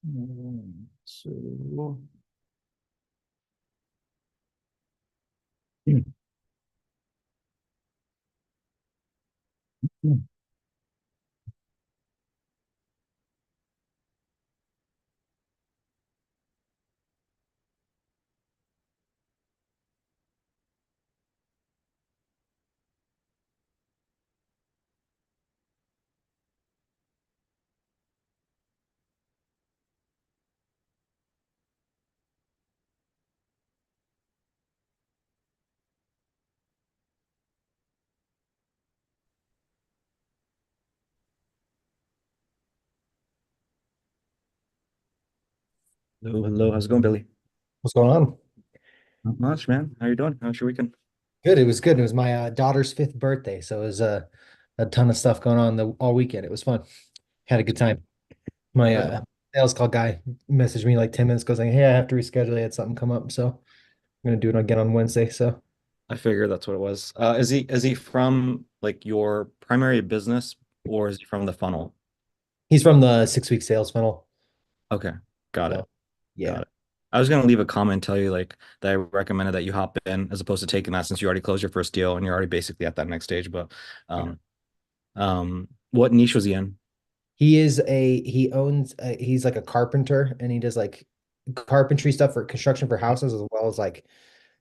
So, hello, hello. How's it going, Billy? What's going on? Not much, man. How you doing? How's your weekend? Good. It was good. It was my daughter's fifth birthday, so it was a ton of stuff going on all weekend. It was fun. Had a good time. My Good. sales call guy messaged me like 10 minutes ago saying, "Hey, I have to reschedule. I had something come up, so I'm gonna do it again on Wednesday." So I figured that's what it was. Is he from like your primary business or is he from the funnel? he's from the 6 week sales funnel. Okay, got So it. yeah, Got it. I was gonna leave a comment and tell you like that I recommended that you hop in as opposed to taking that since you already closed your first deal and you're already basically at that next stage. But yeah. um, what niche was he in? He owns he's like a carpenter and he does like carpentry stuff for construction for houses as well as like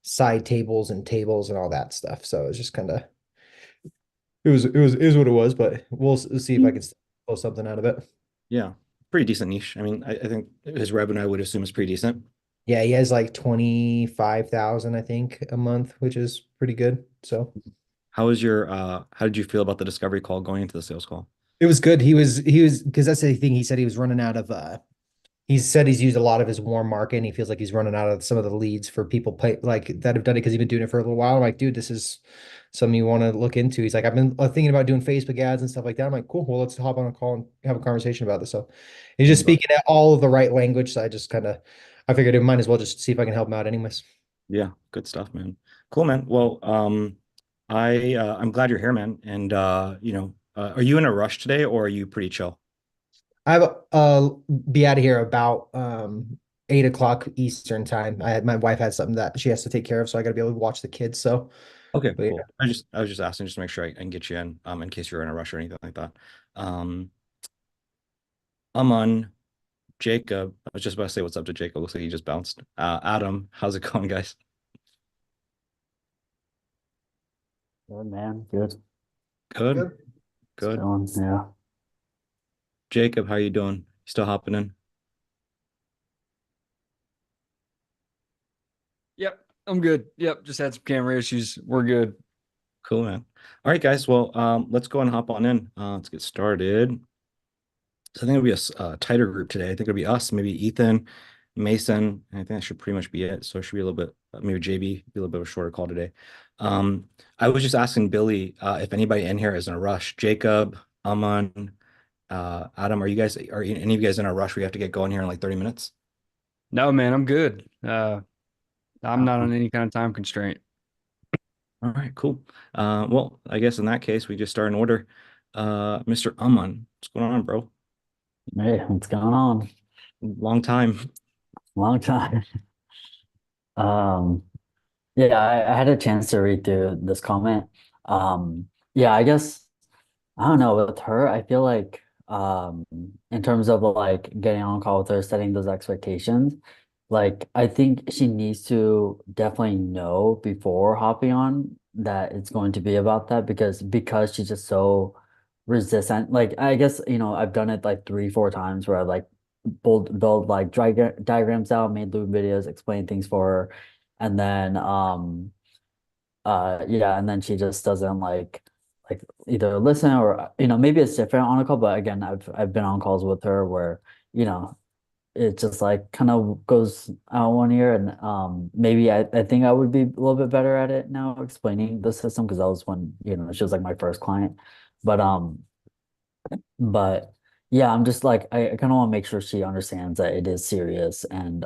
side tables and tables and all that stuff. So it's just kind of it is what it was, but we'll see if I can pull something out of it. Yeah, pretty decent niche. I mean, I think his revenue I would assume is pretty decent. Yeah, he has like 25,000, I think, a month, which is pretty good. So How did you feel about the discovery call going into the sales call? it was good. He was because that's the thing. He said he was running out of he said he's used a lot of his warm market and he feels like he's running out of some of the leads for people pay like that have done it because he's been doing it for a little while. I'm like, dude, this is something you want to look into. He's like, I've been thinking about doing Facebook ads and stuff like that. I'm like, cool, well, let's hop on a call and have a conversation about this. So he's just speaking all of the right language. So I just kind of I figured it might as well just see if I can help him out anyways. Yeah, good stuff, man. Cool, man. Well, I'm glad you're here, man. And are you in a rush today or are you pretty chill? I have be out of here about 8 o'clock Eastern time. My wife has something that she has to take care of, so I got to be able to watch the kids. So, Okay, but yeah. cool. I was just asking just to make sure I can get you in case you're in a rush or anything like that. Um Aman, Jacob. I was just about to say what's up to Jacob. Looks like he just bounced. Adam, how's it going, guys? Good man, good. Good, Good. It's good. going, yeah. Jacob, how you doing? Still hopping in? Yep, I'm good. Yep, just had some camera issues. We're good. Cool, man. All right, guys. Well, let's go and hop on in. Let's get started. So I think it'll be a tighter group today. I think it'll be us, maybe Ethan, Mason. And I think that should pretty much be it. So it should be a little bit, maybe JB, be a little bit of a shorter call today. I was just asking Billy if anybody in here is in a rush. Jacob, Aman, Adam, are any of you guys in a rush? We have to get going here in like 30 minutes. No, man, I'm good. I'm not Um, on any kind of time constraint. all right, cool. Well, I guess in that case, we just start in order. Mr. Aman, what's going on, bro? Hey, what's going on? Long time. Long time. Um, yeah, I had a chance to read through this comment. Yeah, I guess I don't know, with her, I feel like in terms of like getting on call with her, setting those expectations, like I think she needs to definitely know before hopping on that it's going to be about that because she's just so resistant. Like I guess, I've done it like 3, 4 times where I like build like diagrams out, made Loom videos, explain things for her, and then yeah, and then she just doesn't like either listen or maybe it's different on a call, but again, I've been on calls with her where you know it just like kind of goes out one ear, and maybe I think I would be a little bit better at it now explaining the system because that was when she was like my first client. But um but yeah, I'm just like I kind of want to make sure she understands that it is serious, and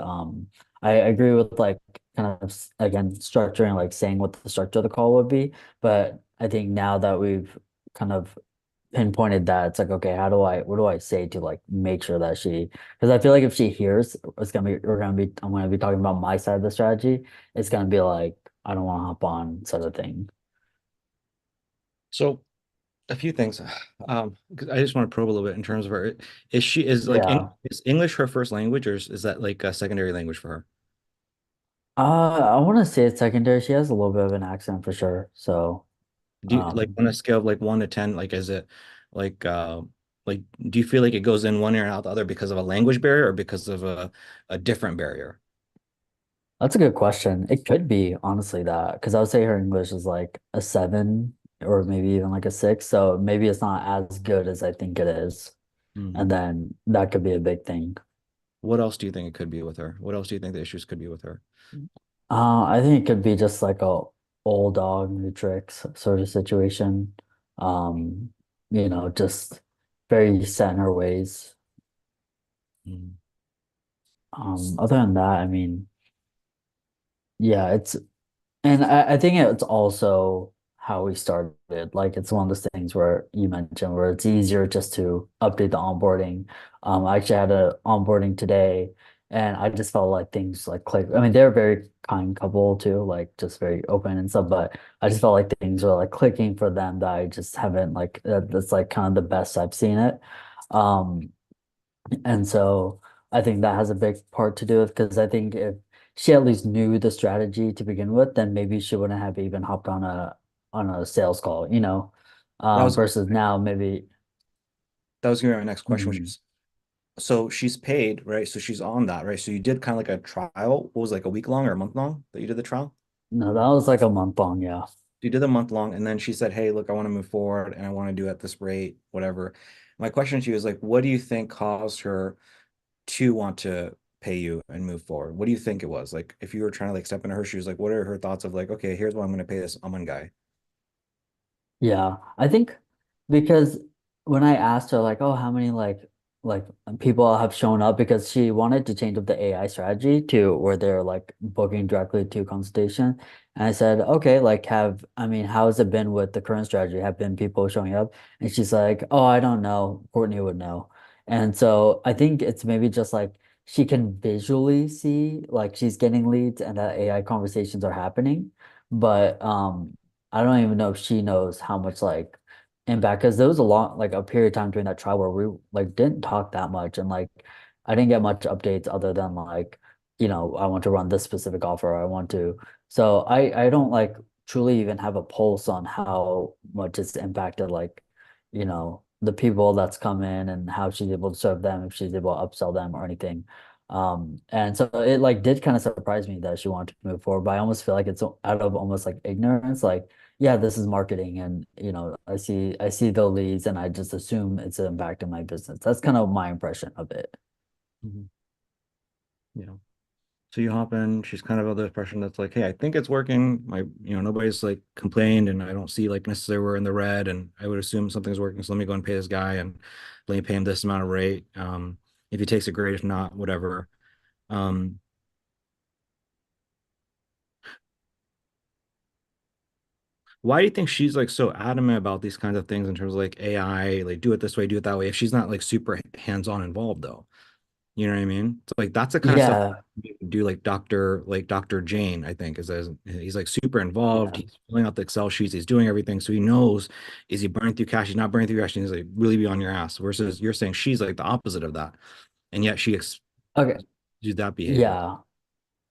I agree with like kind of again structuring, like saying what the structure of the call would be. But I think now that we've kind of pinpointed that. It's like, okay, what do I say to like make sure that because I feel like if she hears, I'm gonna be talking about my side of the strategy. It's gonna be like, I don't want to hop on sort of thing. So a few things. 'Cause I just want to probe a little bit in terms of her. Is like Yeah. is English her first language, or is that like a secondary language for her? I want to say it's secondary. She has a little bit of an accent for sure. So, Do you like um, on a scale of like 1 to 10, like is it like like do you feel like it goes in one ear and out the other because of a language barrier or because of a different barrier? that's a good question. It could be honestly that because I would say her English is like a 7 or maybe even like a 6. So maybe it's not as good as I think it is. Hmm. And then that could be a big thing. What else do you think it could be with her? What else do you think the issues could be with her? I think it could be just like a old dog new tricks sort of situation. Um, just very set in her ways. Hmm. Other than that, I mean, yeah, and I think it's also how we started. Like it's one of those things where you mentioned where it's easier just to update the onboarding. I actually had a onboarding today and I just felt like things like click. I mean, they're a very kind couple too, like just very open and stuff, but I just felt like things were like clicking for them that I just haven't that's like kind of the best I've seen it. Um, and so I think that has a big part to do with because I think if she at least knew the strategy to begin with, then maybe she wouldn't have even hopped on a sales call, you know. That was Versus now maybe that was gonna be my next question, which mm, is so she's paid, right? So she's on that, right? So you did kind of like a trial. What was it, like a week long or a month long that you did the trial? no, that was like a month long, yeah. You did a month long, and then she said, "Hey, look, I want to move forward, and I want to do it at this rate, whatever." My question to you is like, what do you think caused her to want to pay you and move forward? What do you think it was? Like, if you were trying to like step into her shoes, like, what are her thoughts of like, okay, here's what I'm going to pay this Aman guy? Yeah, I think because when I asked her like, oh, how many like people have shown up because she wanted to change up the AI strategy to where they're like booking directly to consultation. And I said, okay, like I mean, how has it been with the current strategy? Have been people showing up? And she's like, oh, I don't know. Courtney would know. And so I think it's maybe just like she can visually see like she's getting leads and that AI conversations are happening. But I don't even know if she knows how much like impact because there was a long like a period of time during that trial where we like didn't talk that much and like I didn't get much updates other than like I want to run this specific offer I want to so I don't like truly even have a pulse on how much it's impacted like the people that's come in and how she's able to serve them if she's able to upsell them or anything. And so it like did kind of surprise me that she wanted to move forward, but I almost feel like it's out of almost like ignorance, like yeah, this is marketing and I see the leads and I just assume it's an impact in my business. That's kind of my impression of it. Mhm. Yeah. So you hop in, she's kind of under the impression that's like, hey, I think it's working. Nobody's like complained and I don't see like necessarily we're in the red and I would assume something's working. So let me go and pay this guy and let me pay him this amount of rate. If he takes it great, if not, whatever. Um, why do you think she's like so adamant about these kinds of things in terms of like AI, like do it this way, do it that way, if she's not like super hands-on involved though? You know what I mean? So like that's the kind of stuff Yeah, you can do like Dr. Jane, I think, he's like super involved. yeah. He's filling out the Excel sheets, he's doing everything. So he knows is he burning through cash, he's not burning through cash, and he's like really be on your ass. Versus you're saying she's like the opposite of that. And yet she Okay. exudes that behavior. Yeah.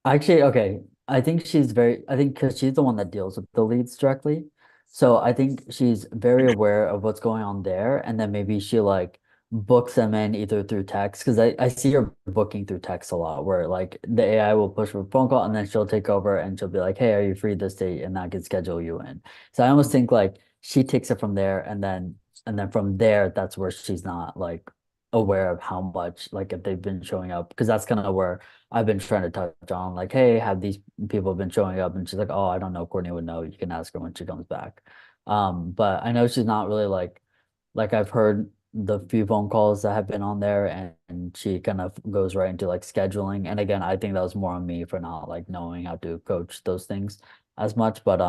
Actually, okay. I think because she's the one that deals with the leads directly. So I think she's very aware of what's going on there. And then maybe she like books them in either through text. Because I see her booking through text a lot where like the AI will push for a phone call and then she'll take over and she'll be like, hey, are you free this date? And that can schedule you in. So I almost think like she takes it from there and then from there, that's where she's not like aware of how much like if they've been showing up. Because that's kind of where I've been trying to touch on like, hey, have these people been showing up? And she's like, oh, I don't know. Courtney would know. You can ask her when she comes back. But I know she's not really like I've heard the few phone calls that have been on there and she kind of goes right into like scheduling. And again, I think that was more on me for not like knowing how to coach those things as much. But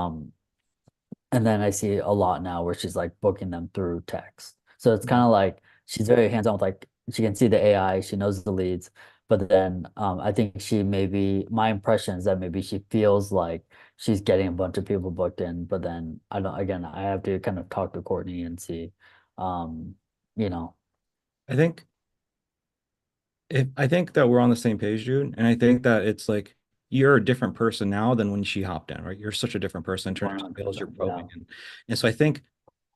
and then I see a lot now where she's like booking them through text. So it's kind of like she's very hands-on with like she can see the AI, she knows the leads, but then I think she maybe my impression is that maybe she feels like she's getting a bunch of people booked in, but then I don't again I have to kind of talk to Courtney and see um, you know. I think I think that we're on the same page, dude. And I think that it's like you're a different person now than when she hopped in, right? You're such a different person in terms of skills you're 100%, yeah. probing. And so I think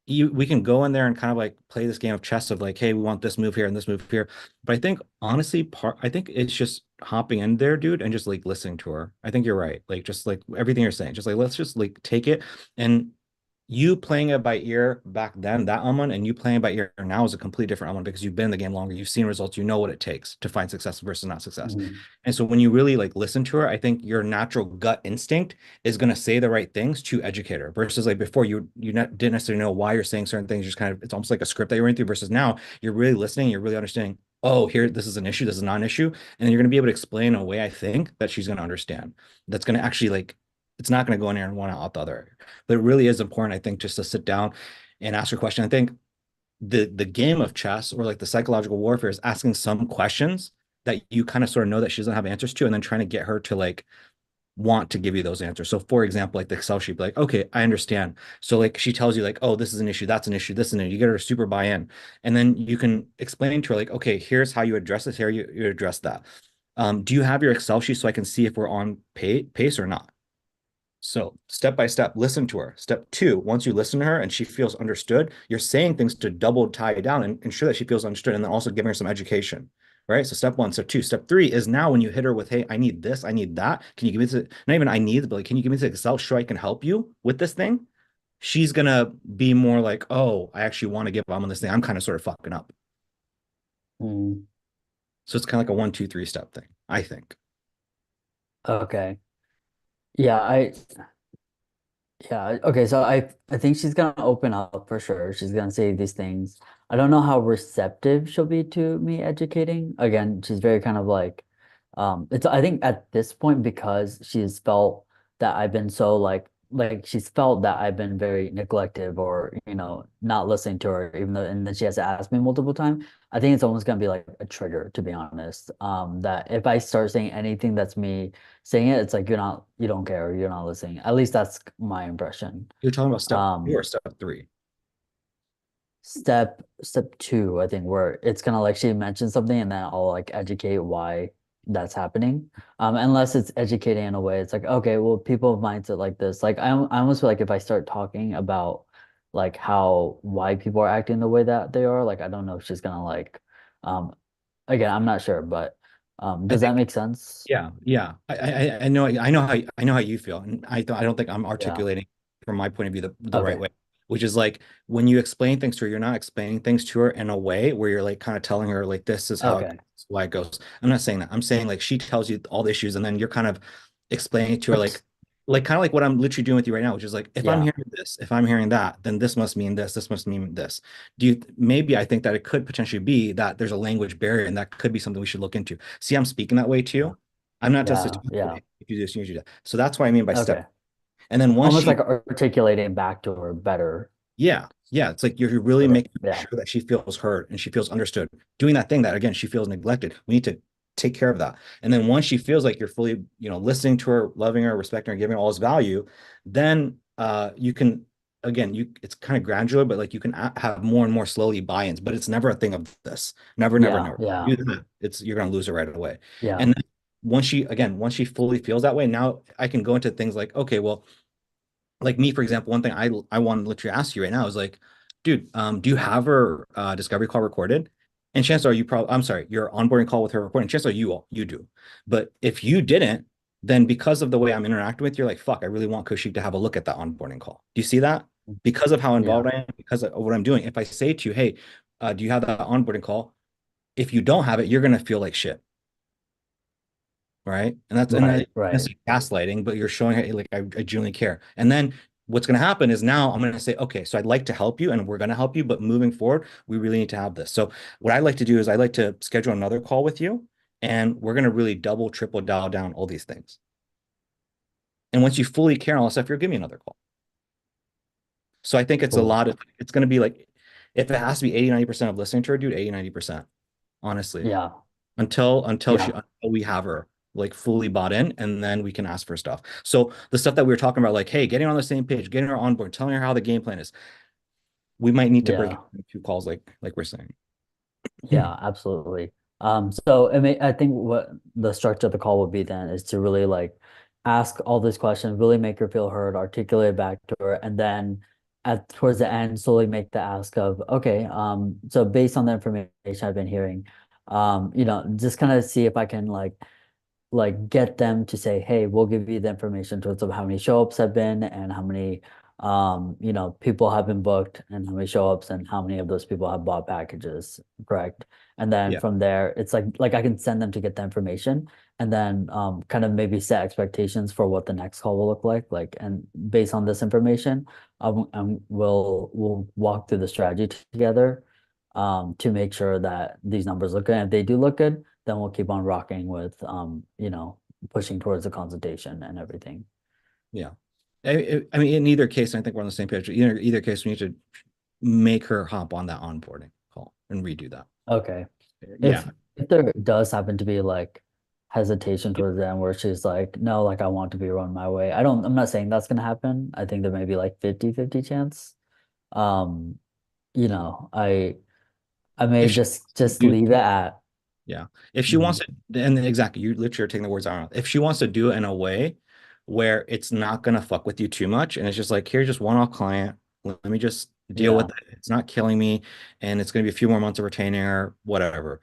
we can go in there and kind of like play this game of chess of like, hey, we want this move here and this move here. But I think honestly, I think it's just hopping in there, dude, and just like listening to her. I think you're right. Like just like everything you're saying, just like let's just like take it. And you playing it by ear back then, that Amon, and you playing it by ear now is a completely different Amon because you've been in the game longer, you've seen results, you know what it takes to find success versus not success. Mhm. And so when you really like listen to her, I think your natural gut instinct is going to say the right things to educate her versus like before didn't necessarily know why you're saying certain things. Just kind of it's almost like a script that you're running through versus now you're really listening, you're really understanding. Oh, here, this is an issue, this is not an issue. And you're going to be able to explain in a way I think that she's going to understand. That's going to actually like it's not going to go in there and one out the other. But it really is important, I think, just to sit down and ask her a question. I think the game of chess or like the psychological warfare is asking some questions that you kind of sort of know that she doesn't have answers to, and then trying to get her to like want to give you those answers. So for example, like the Excel sheet, be like, okay, I understand. So like she tells you like, oh, this is an issue, that's an issue, this is an issue. You get her to super buy in. And then you can explain to her like, okay, here's how you address this, here you address that. Do you have your Excel sheet so I can see if we're on pace or not? So step by step, listen to her. Step two, once you listen to her and she feels understood, you're saying things to double tie it down and ensure that she feels understood, and then also giving her some education. Right. So step one, step two, step three is now when you hit her with, hey, I need this, I need that. Can you give me this? Not even I need, but like, can you give me this Excel so I can help you with this thing? She's gonna be more like, oh, I actually want to give up on this thing. I'm kind of sort of fucking up. Mm, So it's kind of like a 1, 2, 3 step thing, I think. okay. Yeah, yeah, okay, so I think she's gonna open up for sure. She's gonna say these things. I don't know how receptive she'll be to me educating. Again, she's very kind of like it's I think at this point because she's felt that I've been so like she's felt that I've been very neglective or not listening to her even though and then she has to ask me multiple times. I think it's almost gonna be like a trigger to be honest. That if I start saying anything that's me saying it, it's like you don't care, you're not listening. At least that's my impression. You're talking about step two Um, or step three? step two, I think, where it's gonna like she mentioned something and then I'll like educate why that's happening. Unless it's educating in a way, it's like, okay, well, people have mindset like this. Like I almost feel like if I start talking about like why people are acting the way that they are, like I don't know if she's gonna like again, I'm not sure, but I does that think make sense? yeah, yeah. I know how you feel, and I don't think I'm Yeah. articulating from my point of view the right Okay. way, which is like when you explain things to her, you're not explaining things to her in a way where you're like kind of telling her like this is how it Okay. goes, why it goes. I'm not saying that. I'm saying like she tells you all the issues, and then you're kind of explaining it to her like kind of like what I'm literally doing with you right now, which is like if I'm Yeah. hearing this, if I'm hearing that, then this must mean this must mean this. Do you maybe I think that it could potentially be that there's a language barrier, and that could be something we should look into. See, I'm speaking that way Yeah. too. I'm not just Yeah. Yeah. you do this, you do that. So that's what I mean by Okay. step. And then once Almost she, like articulating back to her better. yeah, yeah, it's like you're really Okay. making Yeah. sure that she feels heard and she feels understood. Doing that thing that again she feels neglected. We need to take care of that. And then once she feels like you're fully, listening to her, loving her, respecting her, giving her all this value, then you can again it's kind of gradual, but like you can have more and more slowly buy-ins. But it's never a thing of this. Never, never, Yeah. never. Yeah. Do that. It's you're gonna lose it right away. Yeah. And then once she fully feels that way, now I can go into things like, okay, well, like me, for example, one thing I want to literally ask you right now is like, dude, do you have her discovery call recorded? And chances are you probably, I'm sorry, your onboarding call with her recording. Chances are you do. But if you didn't, then because of the way I'm interacting with you, you're like, fuck, I really want Kushik to have a look at that onboarding call. Do you see that? Because of how Yeah. involved I am, because of what I'm doing. If I say to you, hey, do you have that onboarding call? If you don't have it, you're gonna feel like shit, right? And Right. Right. that's gaslighting, but you're showing her like I genuinely care. And then what's going to happen is now I'm going to say, okay, so I'd like to help you, and we're going to help you, but moving forward, we really need to have this. So what I like to do is I like to schedule another call with you, and we're going to really double, triple dial down all these things. And once you fully care on all this stuff, you'll give me another call. So I think it's a Cool. lot of it's going to be like If it has to be 80-90% of listening to her, dude, 80-90%. Honestly. Yeah. Until Yeah. we have her like fully bought in, and then we can ask for stuff. So the stuff that we were talking about, like, hey, getting on the same page, getting her on board, telling her how the game plan is, we might need to break it Yeah. into 2 calls, like we're saying. Yeah, absolutely. So I think what the structure of the call would be then is to really like ask all these questions, really make her feel heard, articulate back to her, and then at towards the end, slowly make the ask of, okay, so based on the information I've been hearing, just kind of see if I can get them to say, hey, we'll give you the information towards of how many show-ups have been and how many people have been booked and how many show-ups and how many of those people have bought packages, correct? And then Yeah. from there, it's like I can send them to get the information and then kind of maybe set expectations for what the next call will look like, and based on this information, we'll walk through the strategy together to make sure that these numbers look good. And if they do look good, then we'll keep on rocking with pushing towards the consultation and everything. Yeah. I mean, in either case, I think we're on the same page. Either case, we need to make her hop on that onboarding call and redo that. Okay. Yeah. If there does happen to be like hesitation towards the end where she's like, no, like I want to be run my way. I'm not saying that's gonna happen. I think there may be like 50-50 chance. Um, I may If she just do, leave it at yeah. If she wants to, and exactly, you literally are taking the words out of my mouth. If she wants to do it in a way where it's not gonna fuck with you too much, and it's just like, here's just one-off client. Let me just deal with yeah, it. It's not killing me, and it's gonna be a few more months of retaining or whatever.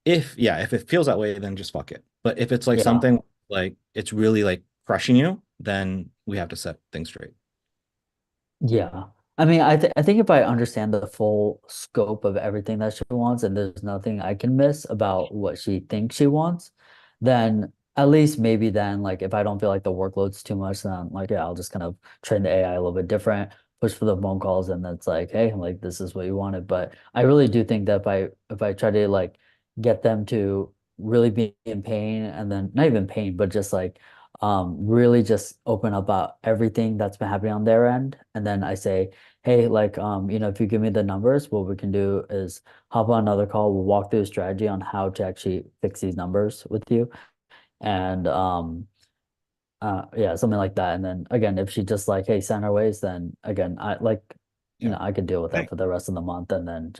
If it feels that way, then just fuck it. But if it's like yeah. something like it's really like crushing you, then we have to set things straight. Yeah. I mean, I think if I understand the full scope of everything that she wants and there's nothing I can miss about what she thinks she wants, then at least maybe then like if I don't feel like the workload's too much, then like yeah, I'll just kind of train the AI a little bit different, push for the phone calls and that's like, hey, like this is what you wanted. But I really do think that if I try to like get them to really be in pain and then not even pain, but just like really just open up about everything that's been happening on their end. And then I say, hey, like, if you give me the numbers, what we can do is hop on another call. We'll walk through a strategy on how to actually fix these numbers with you. And yeah, something like that. And then again, if she just like, hey, send her ways, then again, Yeah. I could deal with Hey. that for the rest of the month and then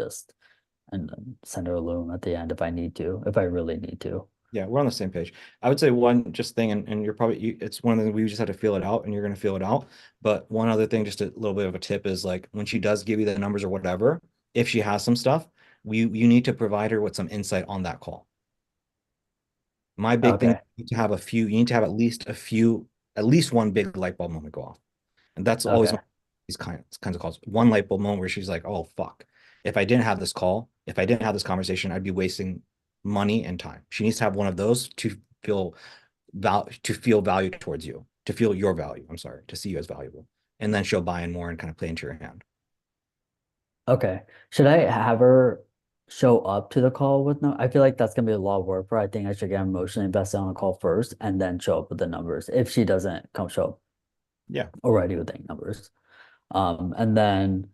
send her a loom at the end if I need to, if I really need to. Yeah, we're on the same page. I would say one just thing, and you're probably it's one of the we just have to feel it out, and you're going to feel it out. But one other thing, just a little bit of a tip is like when she does give you the numbers or whatever, if she has some stuff, you need to provide her with some insight on that call. My big thing Okay. you need to have at least one big light bulb moment go off. And that's always Okay. these kinds of calls. One light bulb moment where she's like, oh fuck. If I didn't have this call, if I didn't have this conversation, I'd be wasting money and time. She needs to have one of those to feel value towards you, to feel your value. I'm sorry, to see you as valuable. And then she'll buy in more and kind of play into your hand. Okay. Should I have her show up to the call with no? I feel like that's gonna be a lot of work for her. I think I should get emotionally invested on a call first and then show up with the numbers if she doesn't come show up Yeah. already with the numbers. And then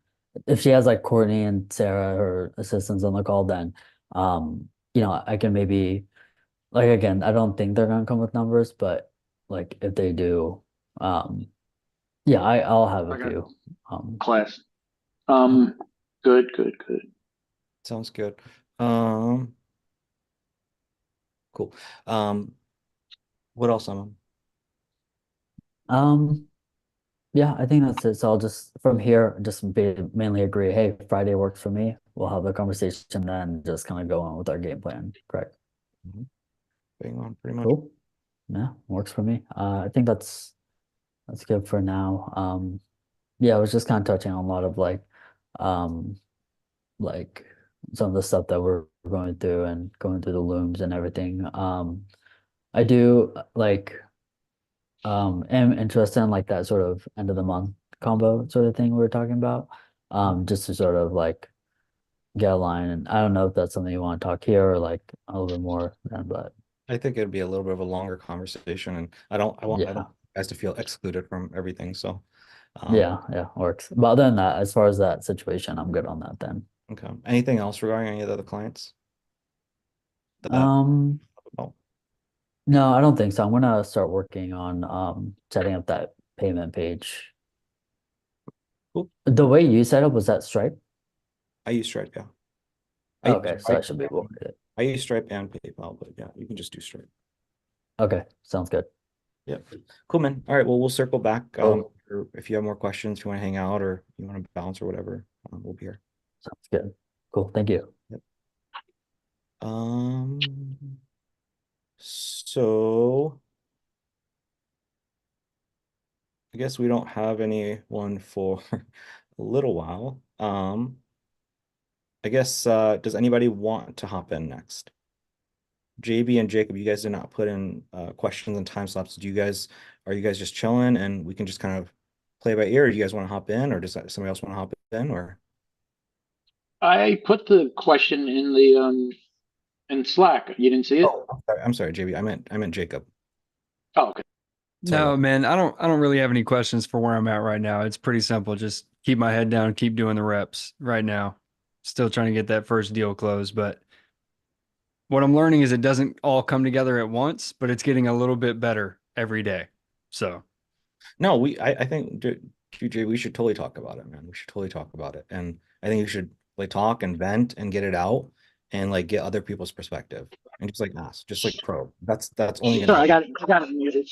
if she has like Courtney and Sarah, her assistants on the call, then I can maybe like again, I don't think they're gonna come with numbers, but like if they do, yeah, I'll have a I got few. class. Good, good, good. Sounds good. Cool. What else, Emma? Yeah, I think that's it. So I'll just from here mainly agree, hey, Friday works for me. We'll have the conversation then just kind of go on with our game plan. Correct. Bang on, pretty much. Cool. Yeah, works for me. I think that's good for now. Yeah, I was just kind of touching on a lot of um like some of the stuff that we're going through and going through the looms and everything. I do am interested in like that sort of end of the month combo sort of thing we were talking about. Just to sort of like get a line. And I don't know if that's something you want to talk here or like a little bit more then, but I think it'd be a little bit of a longer conversation, and I don't yeah. guys to feel excluded from everything. So Yeah, works. But other than that, as far as that situation, I'm good on that then. Okay. Anything else regarding any of the other clients? That Um, oh, no, I don't think so. I'm gonna start working on setting up that payment page. cool. The way you set up was that Stripe? I use Stripe, yeah. I use Okay, so Stripe that should be able to it. I use Stripe and PayPal, but yeah, you can just do Stripe. Okay, sounds good. Yep. Cool, man. All right. Well, we'll circle back. Cool. Or if you have more questions, if you want to hang out or you want to bounce or whatever, we'll be here. Sounds good. Cool. Thank you. Yep. So I guess we don't have anyone for a little while. I guess does anybody want to hop in next? JB and Jacob, you guys did not put in questions and time slots. Are you guys just chilling and we can just kind of play by ear? Or do you guys want to hop in, or does somebody else want to hop in? Or I put the question in the in Slack. You didn't see it? oh, I'm sorry, JB. I meant Jacob. Oh, okay. Sorry No, about- man, I don't really have any questions for where I'm at right now. It's pretty simple. Just keep my head down, keep doing the reps right now. Still trying to get that first deal closed, but what I'm learning is it doesn't all come together at once, but it's getting a little bit better every day. So, No, I think QJ, we should totally talk about it, man. We should totally talk about it. And I think we should like talk and vent and get it out and like get other people's perspective and just like ask, just like probe. That's only gonna Sorry, help. I got it muted.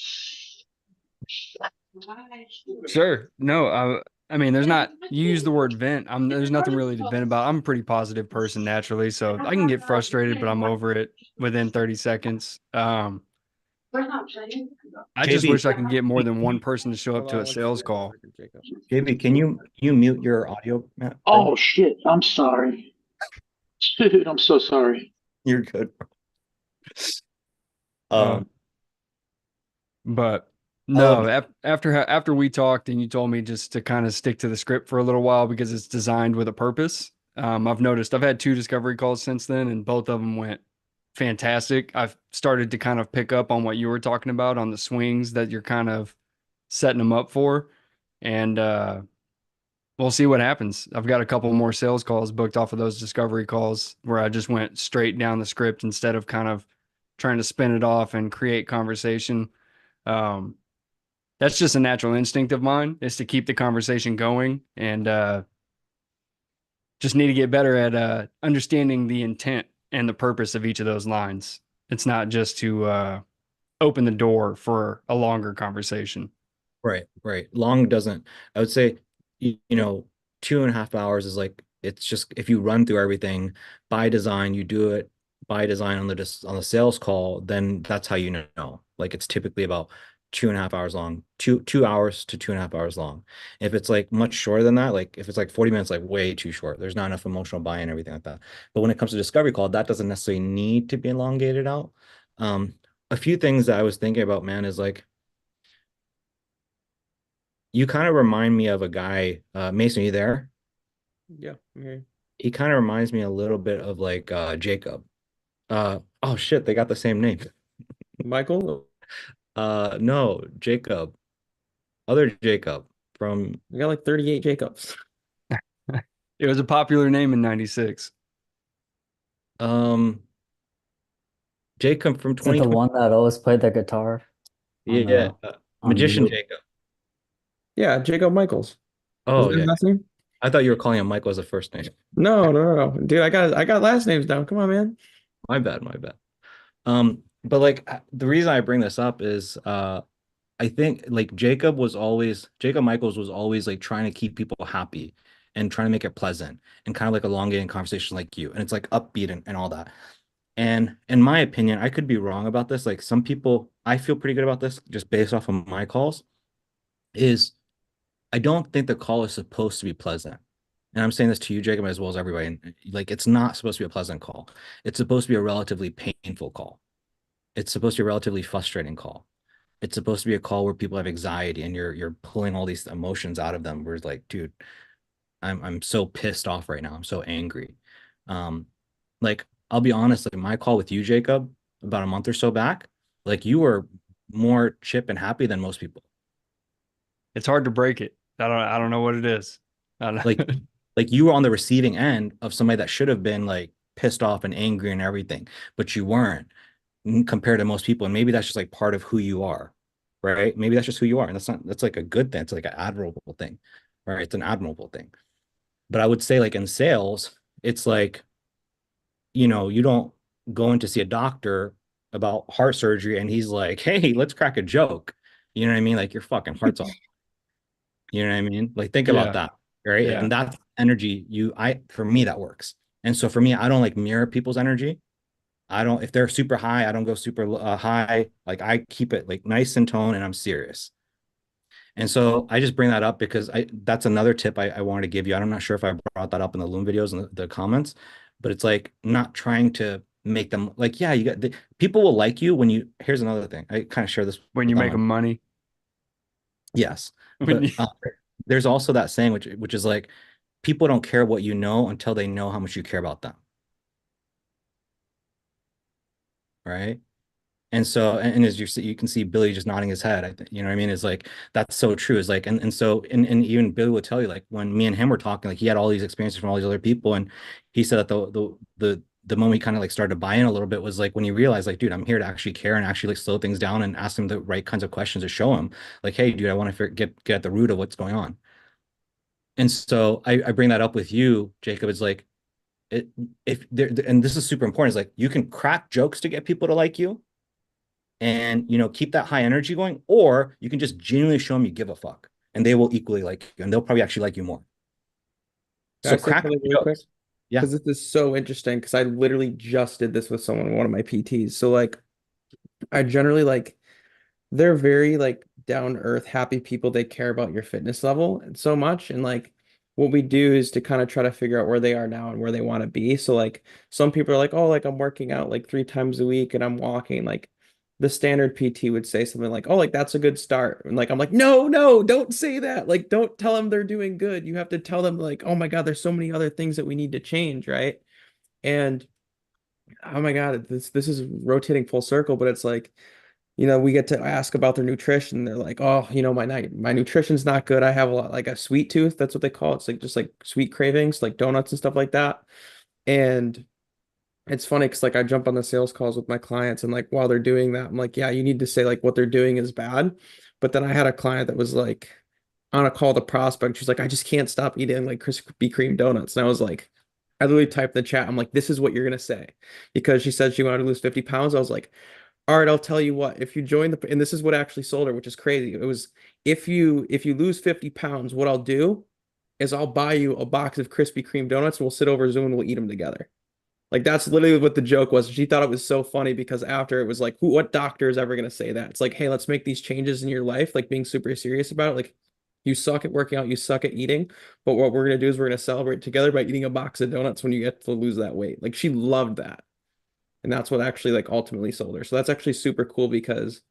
sure. No, I mean, there's not, you use the word vent. There's nothing really to vent about. I'm a pretty positive person naturally, so I can get frustrated, but I'm over it within 30 seconds. I just JB, wish I could get more than one person to show up to a sales call. JB, can you mute your audio, Matt? Oh shit! I'm sorry, dude. I'm so sorry. You're good. Um, but love no, after we talked and you told me just to kind of stick to the script for a little while because it's designed with a purpose. I've noticed I've had 2 discovery calls since then, and both of them went fantastic. I've started to kind of pick up on what you were talking about on the swings that you're kind of setting them up for, and we'll see what happens. I've got a couple more sales calls booked off of those discovery calls where I just went straight down the script instead of kind of trying to spin it off and create conversation. Um, that's just a natural instinct of mine is to keep the conversation going and just need to get better at understanding the intent and the purpose of each of those lines. It's not just to open the door for a longer conversation. Right, right. Long doesn't, I would say, you know, 2.5 hours is like, it's just, if you run through everything by design, you do it by design on on the sales call, then that's how you know. Like it's typically about 2.5 hours long, 2 hours to 2.5 hours long. If it's like much shorter than that, like if it's like 40 minutes, like way too short, there's not enough emotional buy-in and everything like that. But when it comes to discovery call, that doesn't necessarily need to be elongated out. A few things that I was thinking about, man, is like, you kind of remind me of a guy, Mason, are you there? Yeah. Okay. He kind of reminds me a little bit of like Jacob. Oh shit, they got the same name. Michael, No, Jacob. Other Jacob from we got like 38 Jacobs. It was a popular name in 96. um Jacob from Is it the 2020. one that always played the guitar on Yeah, on Magician YouTube? Jacob. Yeah, Jacob Michaels. Oh Is that his yeah. last name? I thought you were calling him Michael as a first name. No. Dude, I got last names down. Come on, man. My bad, my bad. But like the reason I bring this up is I think like Jacob Michaels was always like trying to keep people happy and trying to make it pleasant and kind of like elongating conversation like you. And it's like upbeat and all that. And in my opinion, I could be wrong about this. Like some people, I feel pretty good about this just based off of my calls, is I don't think the call is supposed to be pleasant. And I'm saying this to you, Jacob, as well as everybody. And like it's not supposed to be a pleasant call. It's supposed to be a relatively painful call. It's supposed to be a relatively frustrating call. It's supposed to be a call where people have anxiety and you're pulling all these emotions out of them. Where it's like, dude, I'm so pissed off right now. I'm so angry. Um, like I'll be honest, like my call with you, Jacob, about a month or so back, like you were more chip and happy than most people. It's hard to break it. I don't know what it is. I don't Like Like you were on the receiving end of somebody that should have been like pissed off and angry and everything, but you weren't compared to most people. And maybe that's just like part of who you are, right? Maybe that's just who you are. And that's like a good thing. It's like an admirable thing, right? It's an admirable thing. But I would say like in sales, it's like, you don't go in to see a doctor about heart surgery and he's like, hey, let's crack a joke. You know what I mean? Like your fucking heart's off. You know what I mean? Like think about Yeah. that, right? Yeah. And that's energy for me that works. And so for me, I don't like mirror people's energy. I don't, if they're super high, I don't go super high. Like I keep it like nice in tone and I'm serious. And so I just bring that up because that's another tip I wanted to give you. I'm not sure if I brought that up in the Loom videos and the comments, but it's like not trying to make them like, yeah, people will like you when here's another thing. I kind of share this When with you all make my, them money. yes, When but you, there's also that saying, which is like, people don't care what you know until they know how much you care about them. Right. And so, and as you can see Billy just nodding his head. I think, you know what I mean? It's like, that's so true. It's like, and so, and even Billy will tell you, like, when me and him were talking, like, he had all these experiences from all these other people. And he said that the moment he kind of like started to buy in a little bit was like when he realized, like, dude, I'm here to actually care and actually like slow things down and ask him the right kinds of questions to show him, like, hey, dude, I want to get at the root of what's going on. And so I bring that up with you, Jacob. It's like, it, if there, and this is super important, is like, you can crack jokes to get people to like you and keep that high energy going, or you can just genuinely show them you give a fuck and they will equally like you and they'll probably actually like you more. Can I So say crack something really quick? jokes. Yeah. Because this is so interesting because I literally just did this with someone, one of my PTs. So like I generally like they're very like down to earth, happy people. They care about your fitness level and so much. And like what we do is to kind of try to figure out where they are now and where they want to be. So like some people are like, oh, like I'm working out like 3 times a week and I'm walking. Like the standard PT would say something like, oh, like that's a good start. And like I'm like, no, no, don't say that. Like don't tell them they're doing good. You have to tell them like, oh my God, there's so many other things that we need to change, right? And oh my God, this is rotating full circle, but it's like we get to ask about their nutrition. They're like, oh, my nutrition's not good. I have a lot like a sweet tooth. That's what they call it. It's like just like sweet cravings, like donuts and stuff like that. And it's funny because like I jump on the sales calls with my clients and like while they're doing that, I'm like, yeah, you need to say like what they're doing is bad. But then I had a client that was like on a call to prospect. She's like, I just can't stop eating like Krispy Kreme donuts. And I was like, I literally typed in the chat. I'm like, this is what you're gonna say. Because she said she wanted to lose 50 pounds. I was like, all right, I'll tell you what, if you join and this is what actually sold her, which is crazy. It was if you lose 50 pounds, what I'll do is I'll buy you a box of Krispy Kreme donuts and we'll sit over Zoom and we'll eat them together. Like that's literally what the joke was. She thought it was so funny because after it was like, what doctor is ever gonna say that? It's like, hey, let's make these changes in your life, like being super serious about it. Like you suck at working out, you suck at eating, but what we're gonna do is we're gonna celebrate together by eating a box of donuts when you get to lose that weight. Like she loved that. And that's what actually like ultimately sold her. So that's actually super cool because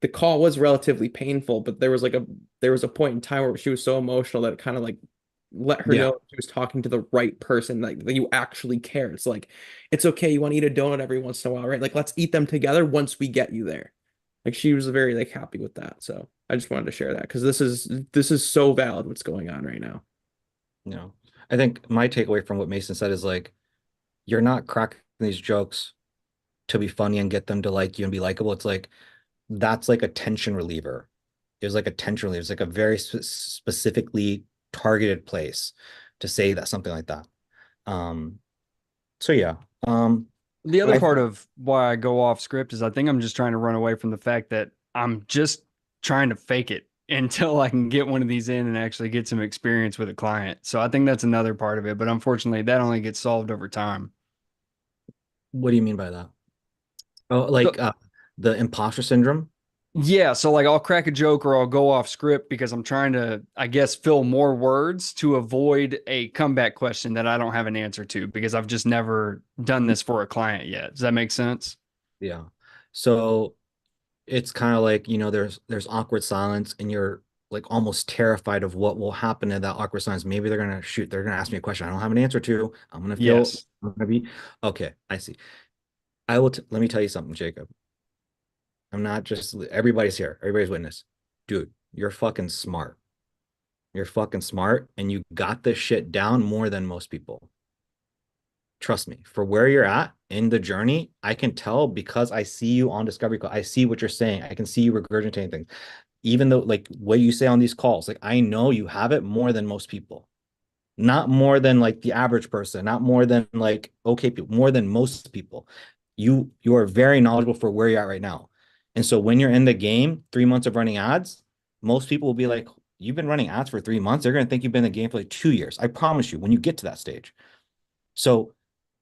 the call was relatively painful, but there was a point in time where she was so emotional that it kind of like let her Yeah. know she was talking to the right person, like that you actually care. It's like, it's okay, you want to eat a donut every once in a while, right? Like let's eat them together once we get you there. Like she was very like happy with that. So I just wanted to share that because this is so valid what's going on right now. I think my takeaway from what Mason said is like, you're not cracking these jokes to be funny and get them to like you and be likable. It's like, that's like a tension reliever. It's like a tension reliever. It's like a very specifically targeted place to say that, something like that. So yeah. the other I part of why I go off script is I think I'm just trying to run away from the fact that I'm just trying to fake it until I can get one of these in and actually get some experience with a client. So I think that's another part of it. But unfortunately, that only gets solved over time. What do you mean by that? Oh, like So, the imposter syndrome? yeah, so like I'll crack a joke or I'll go off script because I'm trying to, I guess, fill more words to avoid a comeback question that I don't have an answer to because I've just never done this for a client yet. Does that make sense? Yeah. So it's kind of like, there's awkward silence and you're like almost terrified of what will happen in that awkward silence. Maybe they're gonna ask me a question I don't have an answer to. Yes. I'm gonna be okay. I see. Let me tell you something, Jacob. I'm not just everybody's here, everybody's witness. Dude, you're fucking smart. You're fucking smart and you got this shit down more than most people. Trust me, for where you're at in the journey, I can tell because I see you on Discovery Call. I see what you're saying. I can see you regurgitating things. Even though, like, what you say on these calls, like, I know you have it more than most people. Not more than like the average person, not more than like okay people, more than most people. You are very knowledgeable for where you're at right now. And so when you're in the game, 3 months of running ads, most people will be like, you've been running ads for 3 months. They're gonna think you've been in the game for like 2 years. I promise you, when you get to that stage. So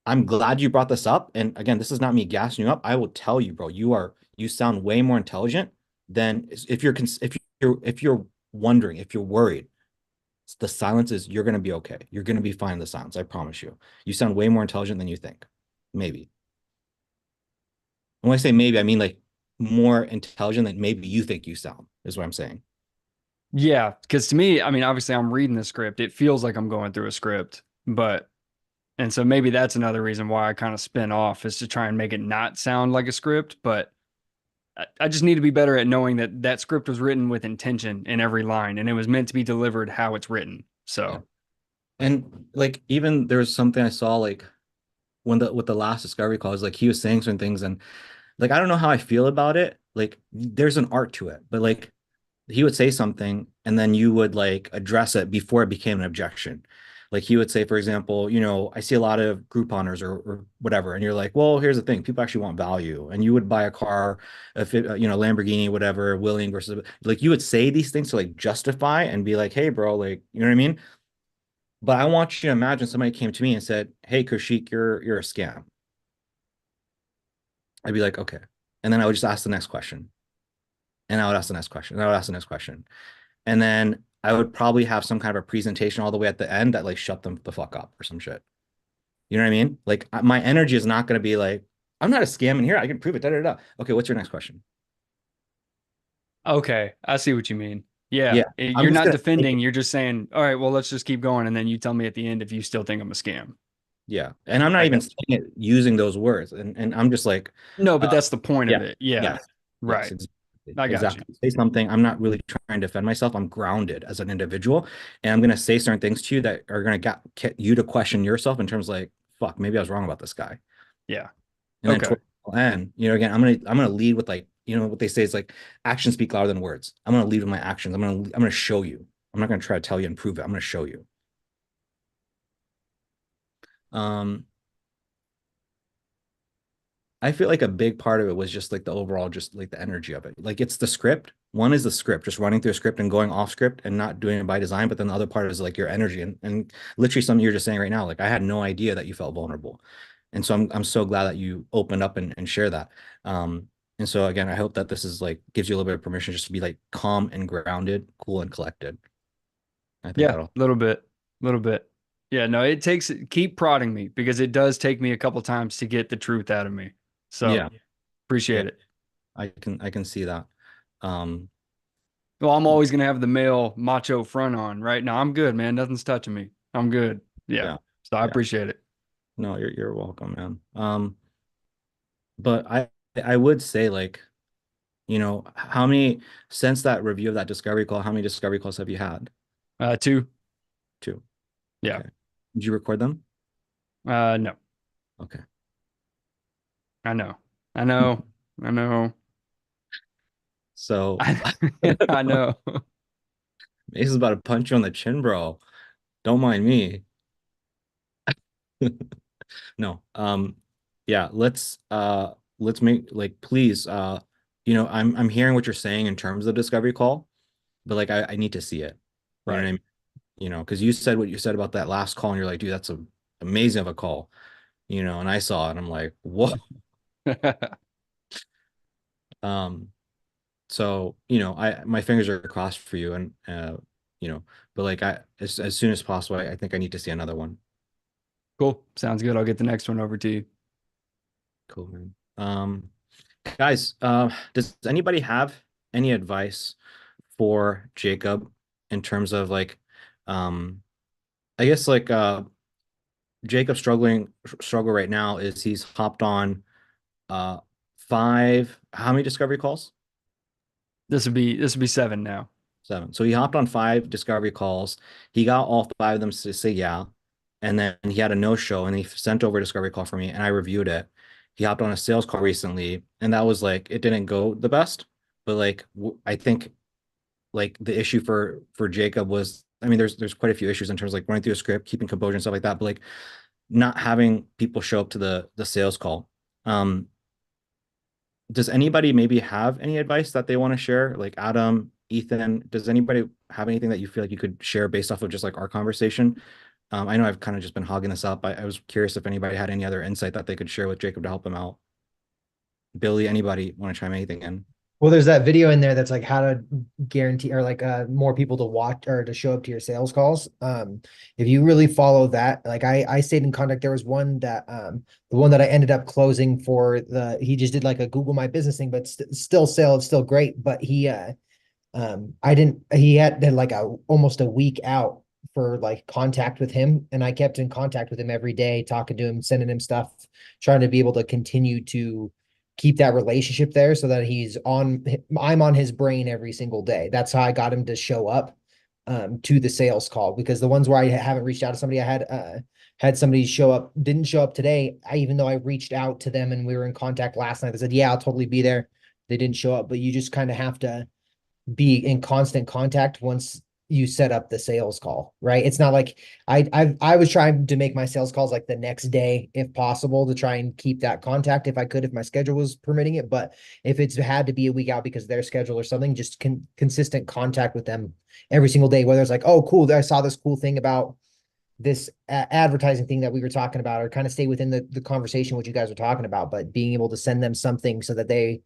I'm glad you brought this up. And again, this is not me gassing you up. I will tell you, bro, you sound way more intelligent than if you're wondering, if you're worried. The silence is you're gonna be okay. You're gonna be fine in the silence. I promise you. You sound way more intelligent than you think. Maybe. And when I say maybe, I mean like more intelligent than maybe you think you sound, is what I'm saying. Yeah, because to me, I mean, obviously I'm reading the script. It feels like I'm going through a script, but and so maybe that's another reason why I kind of spin off is to try and make it not sound like a script, but I just need to be better at knowing that that script was written with intention in every line and it was meant to be delivered how it's written. So, Yeah. And like even there was something I saw like when the with the last Discovery Call is like he was saying certain things and like I don't know how I feel about it. Like there's an art to it, but like he would say something and then you would like address it before it became an objection. Like he would say, for example, I see a lot of Grouponers or whatever, and you're like, well, here's the thing: people actually want value, and you would buy a car, if it, Lamborghini, whatever, willing versus like you would say these things to like justify and be like, hey, bro, like you know what I mean? But I want you to imagine somebody came to me and said, hey, Kaushik, you're a scam. I'd be like, okay, and then I would just ask the next question, and I would ask the next question, and I would ask the next question. And then I would probably have some kind of a presentation all the way at the end that like shut them the fuck up or some shit. You know what I mean? Like my energy is not going to be like, I'm not a scam in here. I can prove it. Da, da, da. Okay, what's your next question? okay, I see what you mean. Yeah, Yeah, I'm you're just not gonna say defending, it. you're just saying, all right, well, let's just keep going. And then you tell me at the end if you still think I'm a scam. Yeah, and I'm not I even got saying it using those words, and I'm just like, No, but uh, that's the point of yeah, it. Yeah, yes, yes, right. exactly. I got you. Exactly. Say something. I'm not really trying to defend myself. I'm grounded as an individual, and I'm gonna say certain things to you that are gonna get you to question yourself in terms of like, fuck, maybe I was wrong about this guy. Yeah. And then Okay. toward the end, again, I'm gonna lead with like, what they say is like actions speak louder than words. I'm gonna lead with my actions. I'm gonna show you. I'm not gonna try to tell you and prove it. I'm gonna show you. Um, I feel like a big part of it was just like the overall, just like the energy of it. Like it's the script. One is the script, just running through a script and going off script and not doing it by design. But then the other part is like your energy and literally something you're just saying right now. Like I had no idea that you felt vulnerable. And so I'm so glad that you opened up and share that. And so again, I hope that this is like gives you a little bit of permission just to be like calm and grounded, cool and collected. I think Yeah, that'll little bit, little bit. Yeah, no, it takes, keep prodding me because it does take me a couple times to get the truth out of me. So yeah, yeah, appreciate it. I can see that. Um, Well, I'm always gonna have the male macho front on, right? Now I'm good, man. Nothing's touching me. I'm good. Yeah. yeah, So I yeah. appreciate it. No, you're welcome, man. But I would say like, how many since that review of that discovery call, how many discovery calls have you had? Two. Two. Yeah. Okay. Did you record them? No. Okay. I know. I know. I know. So I know. Mason's about to punch you on the chin, bro. Don't mind me. No. Yeah, let's make like please I'm hearing what you're saying in terms of discovery call, but like I need to see it. You know what Right. I mean? Because you said what you said about that last call, and you're like, dude, that's a amazing of a call. And I saw it, and I'm like, what? Um, so I my fingers are crossed for you, and you know, but like as soon as possible, I think I need to see another one. Cool. Sounds good. I'll get the next one over to you. Cool, man. Guys, does anybody have any advice for Jacob in terms of like, I guess like Jacob's struggle right now is he's hopped on five, how many discovery calls? This would be seven now. 7. So he hopped on 5 discovery calls. He got all 5 of them to say yeah. And then he had a no-show and he sent over a discovery call for me and I reviewed it. He hopped on a sales call recently and that was like, it didn't go the best, but like, I think like the issue for Jacob was, I mean, there's quite a few issues in terms of like running through a script, keeping composure and stuff like that, but like not having people show up to the sales call. Does anybody maybe have any advice that they want to share? Like Adam, Ethan, does anybody have anything that you feel like you could share based off of just like our conversation? I know I've kind of just been hogging this up. I was curious if anybody had any other insight that they could share with Jacob to help him out. Billy, anybody want to chime anything in? Well, there's that video in there that's like how to guarantee or like more people to watch or to show up to your sales calls. If you really follow that, like I stayed in contact. There was one that the one that I ended up closing for he just did like a Google My Business thing, but still sale, it's still great. But he had like almost a week out for like contact with him, and I kept in contact with him every day, talking to him, sending him stuff, trying to be able to continue to keep that relationship there so that I'm on his brain every single day. That's how I got him to show up to the sales call, because the ones where I haven't reached out to somebody, I had somebody didn't show up today. Even though I reached out to them and we were in contact last night, they said, yeah, I'll totally be there. They didn't show up, but you just kind of have to be in constant contact once you set up the sales call, right? It's not like I was trying to make my sales calls like the next day if possible, to try and keep that contact if I could, if my schedule was permitting it. But if it's had to be a week out because of their schedule or something, just consistent contact with them every single day, whether it's like, oh, cool, I saw this cool thing about this advertising thing that we were talking about, or kind of stay within the conversation what you guys were talking about, but being able to send them something so that they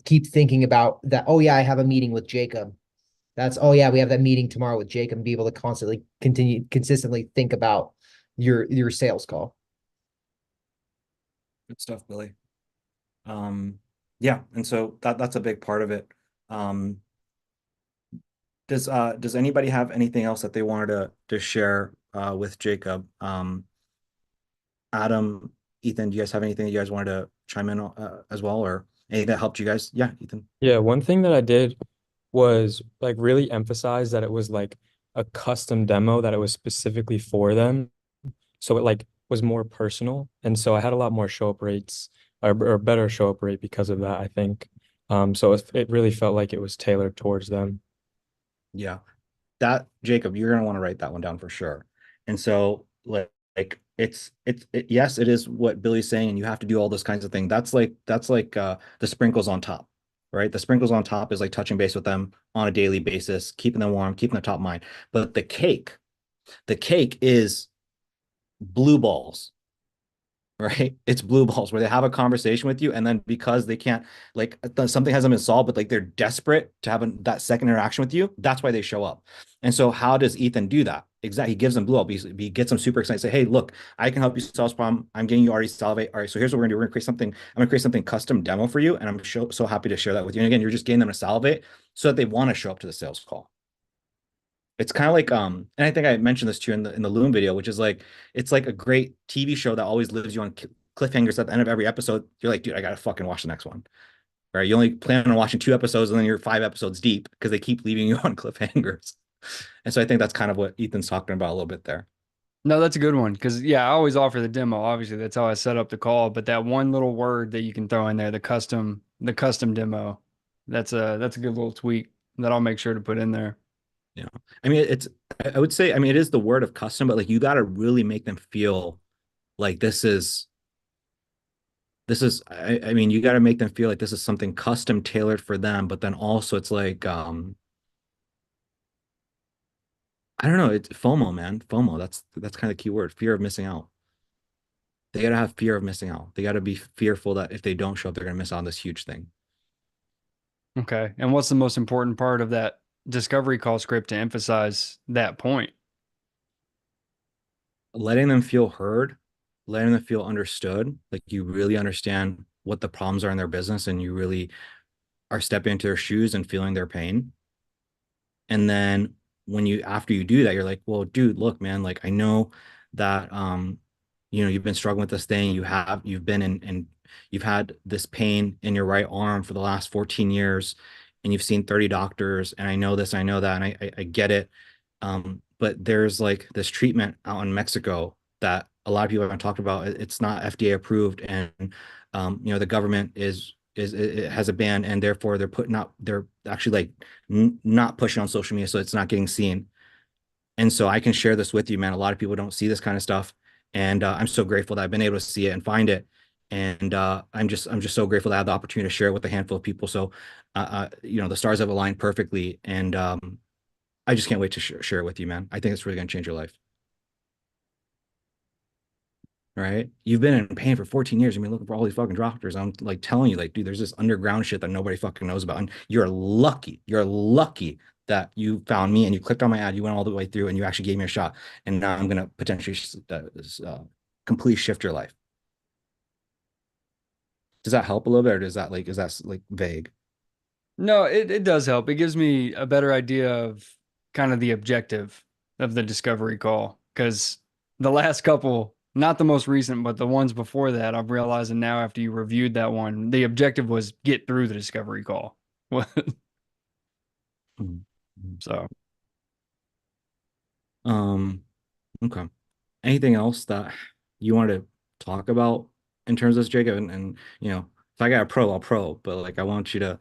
keep thinking about that. Oh yeah, I have a meeting with Jacob. Oh yeah, we have that meeting tomorrow with Jacob, and be able to consistently think about your sales call. Good stuff, Billy. Yeah, and so that's a big part of it. Does anybody have anything else that they wanted to share with Jacob? Adam, Ethan, do you guys have anything that you guys wanted to chime in as well, or anything that helped you guys? Yeah, Ethan. Yeah, one thing that I did was like really emphasize that it was like a custom demo, that it was specifically for them. So it like was more personal. And so I had a lot more show up rates or better show up rate because of that, I think. So it really felt like it was tailored towards them. Yeah, that Jacob, you're gonna want to write that one down for sure. And so like yes, it is what Billy's saying, and you have to do all those kinds of things. That's like the sprinkles on top, right? The sprinkles on top is like touching base with them on a daily basis, keeping them warm, keeping the top of mind. But the cake is blue balls, right? It's blue balls where they have a conversation with you, and then because they can't, like something hasn't been solved, but like they're desperate to have that second interaction with you. That's why they show up. And so how does Ethan do that? Exactly. He gives them blue ball. He gets them super excited. Say, hey, look, I can help you solve this problem. I'm getting you already salivate. All right, so here's what we're gonna do. We're gonna create something. I'm gonna create something custom demo for you, and I'm so happy to share that with you. And again, you're just getting them to salivate so that they want to show up to the sales call. It's kind of like and I think I mentioned this to you in the Loom video, which is like it's like a great TV show that always leaves you on cliffhangers at the end of every episode. You're like, dude, I gotta fucking watch the next one. Right? You only plan on watching 2 episodes, and then you're 5 episodes deep because they keep leaving you on cliffhangers. And so I think that's kind of what Ethan's talking about a little bit there. No, that's a good one because yeah, I always offer the demo. Obviously, that's how I set up the call. But that one little word that you can throw in there, the custom demo, that's a good little tweak that I'll make sure to put in there. Yeah. I mean, I would say, I mean, it is the word of custom, but like you got to really make them feel like this is, I mean, you got to make them feel like this is something custom tailored for them, but then also it's like, I don't know, it's FOMO, man. FOMO. That's kind of the key word, fear of missing out. They got to have fear of missing out. They got to be fearful that if they don't show up, they're going to miss out on this huge thing. Okay. And what's the most important part of that discovery call script to emphasize that point? Letting them feel heard, letting them feel understood, like you really understand what the problems are in their business and you really are stepping into their shoes and feeling their pain. And then after you do that, you're like, well, dude, look, man, like I know that you've been struggling with this thing. You've been in and you've had this pain in your right arm for the last 14 years. and you've seen 30 doctors, and I know this, I know that, and I get it. But there's like this treatment out in Mexico that a lot of people haven't talked about. It's not FDA approved, and the government it has a ban, and therefore they're actually like not pushing on social media, so it's not getting seen. And so I can share this with you, man. A lot of people don't see this kind of stuff, and I'm so grateful that I've been able to see it and find it. And I'm just so grateful to have the opportunity to share it with a handful of people. So, the stars have aligned perfectly, and I just can't wait to share it with you, man. I think it's really going to change your life. All right. You've been in pain for 14 years. You've been looking for all these fucking doctors. I'm like telling you, like, dude, there's this underground shit that nobody fucking knows about. And you're lucky. You're lucky that you found me and you clicked on my ad. You went all the way through and you actually gave me a shot. And now I'm going to potentially completely shift your life. Does that help a little bit, or is that like vague? No, it does help. It gives me a better idea of kind of the objective of the discovery call. Because the last couple, not the most recent, but the ones before that, I'm realizing now after you reviewed that one, the objective was get through the discovery call. Mhm. So Okay. Anything else that you wanted to talk about in terms of this, Jacob? And if I got a pro, I'll pro, but like I want to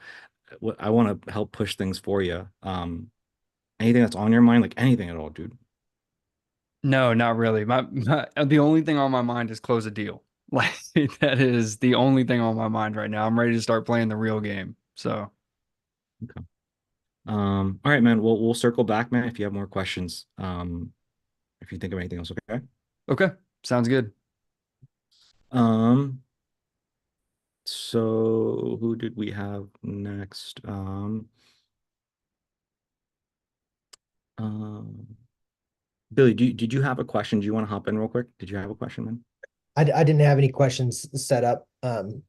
help push things for you. Anything that's on your mind, like anything at all, dude. no, not really. The only thing on my mind is close a deal. Like that is the only thing on my mind right now. I'm ready to start playing the real game. So Okay. All right, man. We'll circle back, man, if you have more questions. If you think of anything else, okay? okay, sounds good. Um, so who did we have next? Um, Billy, did you have a question? Do you want to hop in real quick? Did you have a question, man? I didn't have any questions set up.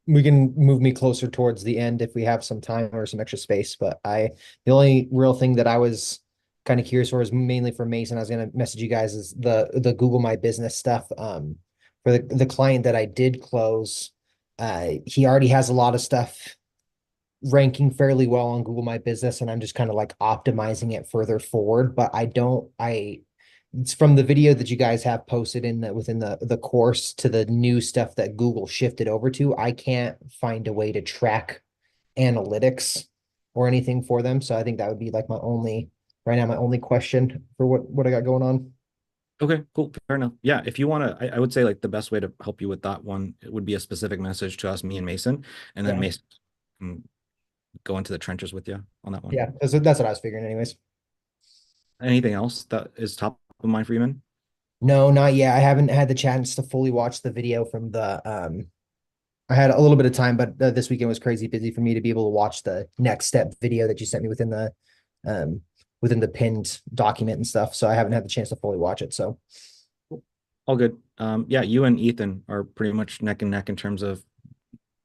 We can move me closer towards the end if we have some time or some extra space. But the only real thing that I was kind of curious for is mainly for Mason. I was gonna message you guys is the Google My Business stuff. For the client that I did close, he already has a lot of stuff ranking fairly well on Google My Business, and I'm just kind of like optimizing it further forward. But it's from the video that you guys have posted within the course to the new stuff that Google shifted over to. I can't find a way to track analytics or anything for them. So I think that would be like my only question for what I got going on. Okay, cool. Fair enough. Yeah, if you want to, I would say like the best way to help you with that one, it would be a specific message to us, me and Mason, and then Yeah. Mason can go into the trenches with you on that one. Yeah, that's what I was figuring anyways. Anything else that is top of mind for you, man? No, not yet. I haven't had the chance to fully watch the video from I had a little bit of time, but this weekend was crazy busy for me to be able to watch the next step video that you sent me um within the pinned document and stuff. So I haven't had the chance to fully watch it. So All good. Yeah, you and Ethan are pretty much neck and neck in terms of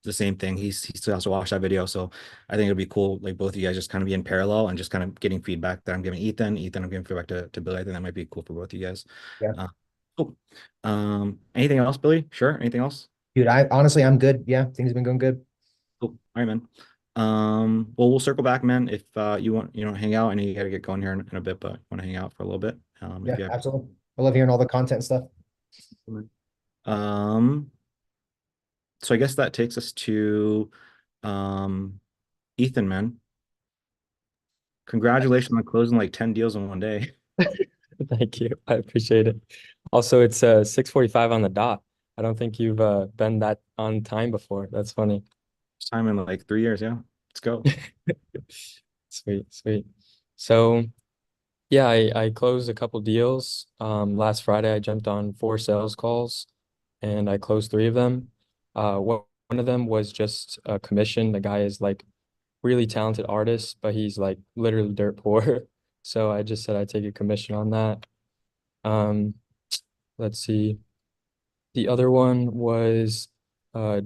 the same thing. He still has to watch that video, so I think it'd be cool, like both of you guys just kind of be in parallel and just kind of getting feedback that I'm giving Ethan. I'm giving feedback to Billy. I think that might be cool for both of you guys. yeah, Cool. Anything else, Billy? Sure. Anything else? dude, I honestly I'm good. Yeah, things have been going good. Cool. All right, man. Well, we'll circle back, man. If you want, hang out. I know you got to get going here in a bit, but want to hang out for a little bit. If Yeah, you have, absolutely. I love hearing all the content stuff. um, so I guess that takes us to, Ethan, man. Congratulations on closing like 10 deals in one day. Thank you. I appreciate it. Also, it's 6:45 on the dot. I don't think you've been that on time before. That's funny. First time in like 3 years. Yeah, let's go. Sweet, sweet. So yeah, I closed a couple deals. Last Friday I jumped on 4 sales calls and I closed 3 of them. One of them was just a commission. The guy is like really talented artist, but he's like literally dirt poor. So I just said I'd take a commission on that. Let's see. The other one was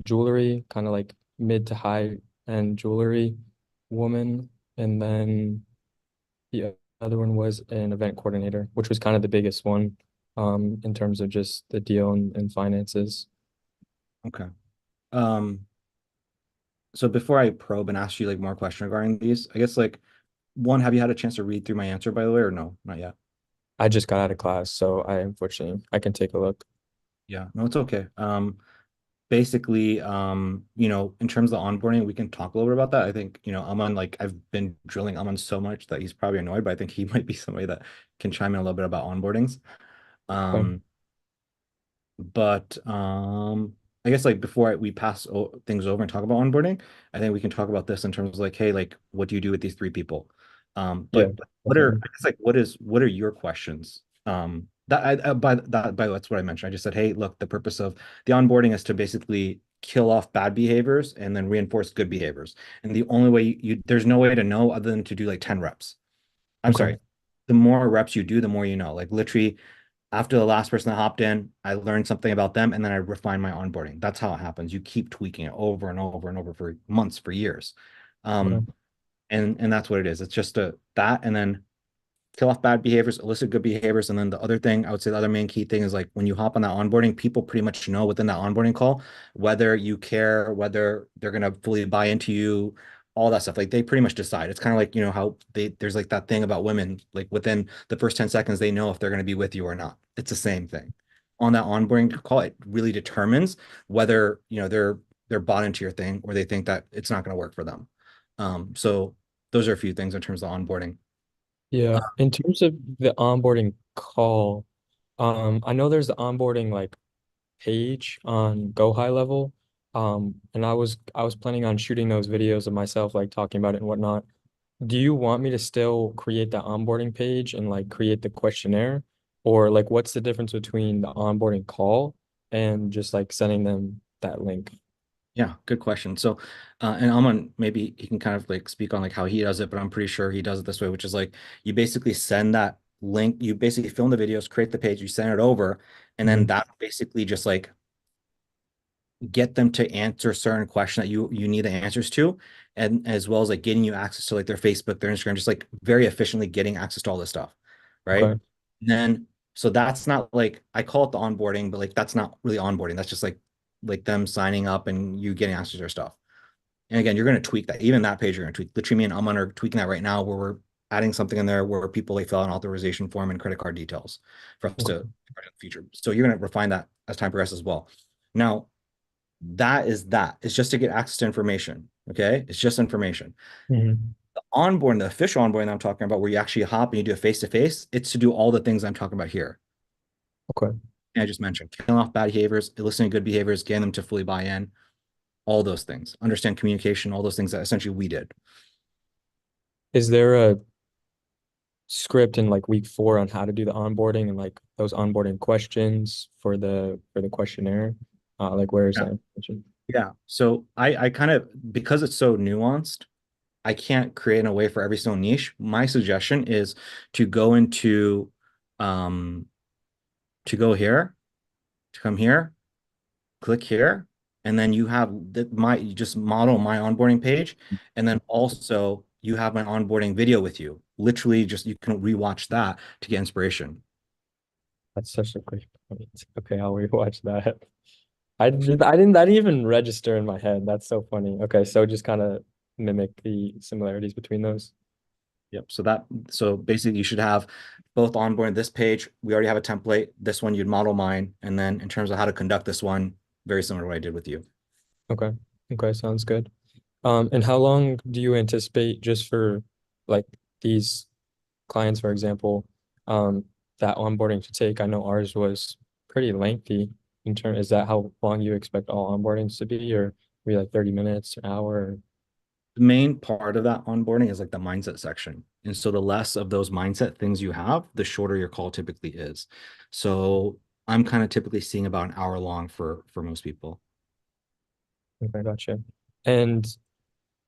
jewelry, kind of like mid to high end jewelry woman. And then the other one was an event coordinator, which was kind of the biggest one in terms of just the deal and finances. Okay. Um, So before I probe and ask you like more question regarding these, I guess like one, have you had a chance to read through my answer by the way, or no? Not yet. I just got out of class, so I unfortunately I can take a look. Yeah, no, it's okay. Basically, in terms of the onboarding, we can talk a little bit about that. I think, Aman, like I've been drilling Aman so much that he's probably annoyed, but I think he might be somebody that can chime in a little bit about onboardings. Okay. But I guess like before we pass things over and talk about onboarding, I think we can talk about this in terms of like, hey, like what do you do with these three people? Yeah, But what are definitely. I guess like what are your questions? By that's what I mentioned. I just said, hey, look, the purpose of the onboarding is to basically kill off bad behaviors and then reinforce good behaviors. And the only way there's no way to know other than to do like 10 reps. I'm Okay. sorry. The more reps you do, the more you know. Like literally after the last person that hopped in, I learned something about them and then I refined my onboarding. That's how it happens. You keep tweaking it over and over and over for months, for years. Okay. Um, and that's what it is. It's just that and then kill off bad behaviors, elicit good behaviors. And then the other thing, I would say the other main key thing is like when you hop on that onboarding, people pretty much know within that onboarding call whether you care, whether they're gonna fully buy into you, all that stuff. Like they pretty much decide. It's kind of like, how there's like that thing about women, like within the first 10 seconds, they know if they're gonna be with you or not. It's the same thing. On that onboarding call, it really determines whether, they're bought into your thing or they think that it's not gonna work for them. So those are a few things in terms of onboarding. Yeah. In terms of the onboarding call, I know there's the onboarding like page on Go High Level. And I was planning on shooting those videos of myself like talking about it and whatnot. Do you want me to still create the onboarding page and like create the questionnaire? Or like what's the difference between the onboarding call and just like sending them that link? Yeah, good question. So, and Aman, maybe he can kind of like speak on like how he does it, but I'm pretty sure he does it this way, which is like you basically send that link, you basically film the videos, create the page, you send it over, and then Mhm. that basically just like get them to answer certain question that you need the answers to, and as well as like getting you access to like their Facebook, their Instagram, just like very efficiently getting access to all this stuff, right? Okay. And then so that's not like I call it the onboarding, but like that's not really onboarding. That's just like them signing up and you getting access to their stuff. And again, you're going to tweak that. Even that page, you're going to tweak. Literally, me and Aman are tweaking that right now, where we're adding something in there where people like fill out an authorization form and credit card details for us to Okay. feature. So you're going to refine that as time progresses as well. Now, that is that. It's just to get access to information. Okay, it's just information. Mhm. The onboarding, the official onboarding that I'm talking about, where you actually hop and you do a face to face, it's to do all the things I'm talking about here. Okay. And I just mentioned killing off bad behaviors, eliciting good behaviors, getting them to fully buy in, all those things, understand communication, all those things that essentially we did. Is there a script in like week 4 on how to do the onboarding and like those onboarding questions for the questionnaire? Like where is Yeah. that information? Yeah. So I kind of, because it's so nuanced, I can't create a way for every single niche. My suggestion is to go into, um, to go here, to come here, click here, and then you have you just model my onboarding page, and then also you have my onboarding video with you. Literally, just you can rewatch that to get inspiration. That's such a great point. Okay, I'll rewatch that. I didn't even register in my head. That's so funny. Okay, so just kind of mimic the similarities between those. Yep. So basically you should have both onboarding this page. We already have a template. This one you'd model mine. And then in terms of how to conduct this one, very similar to what I did with you. Okay. Okay, sounds good. And how long do you anticipate just for like these clients, for example, that onboarding to take? I know ours was pretty lengthy in turn. Is that how long you expect all onboardings to be, or maybe like 30 minutes, an hour? The main part of that onboarding is like the mindset section. And so the less of those mindset things you have, the shorter your call typically is. So I'm kind of typically seeing about an hour long for most people. Okay, gotcha. And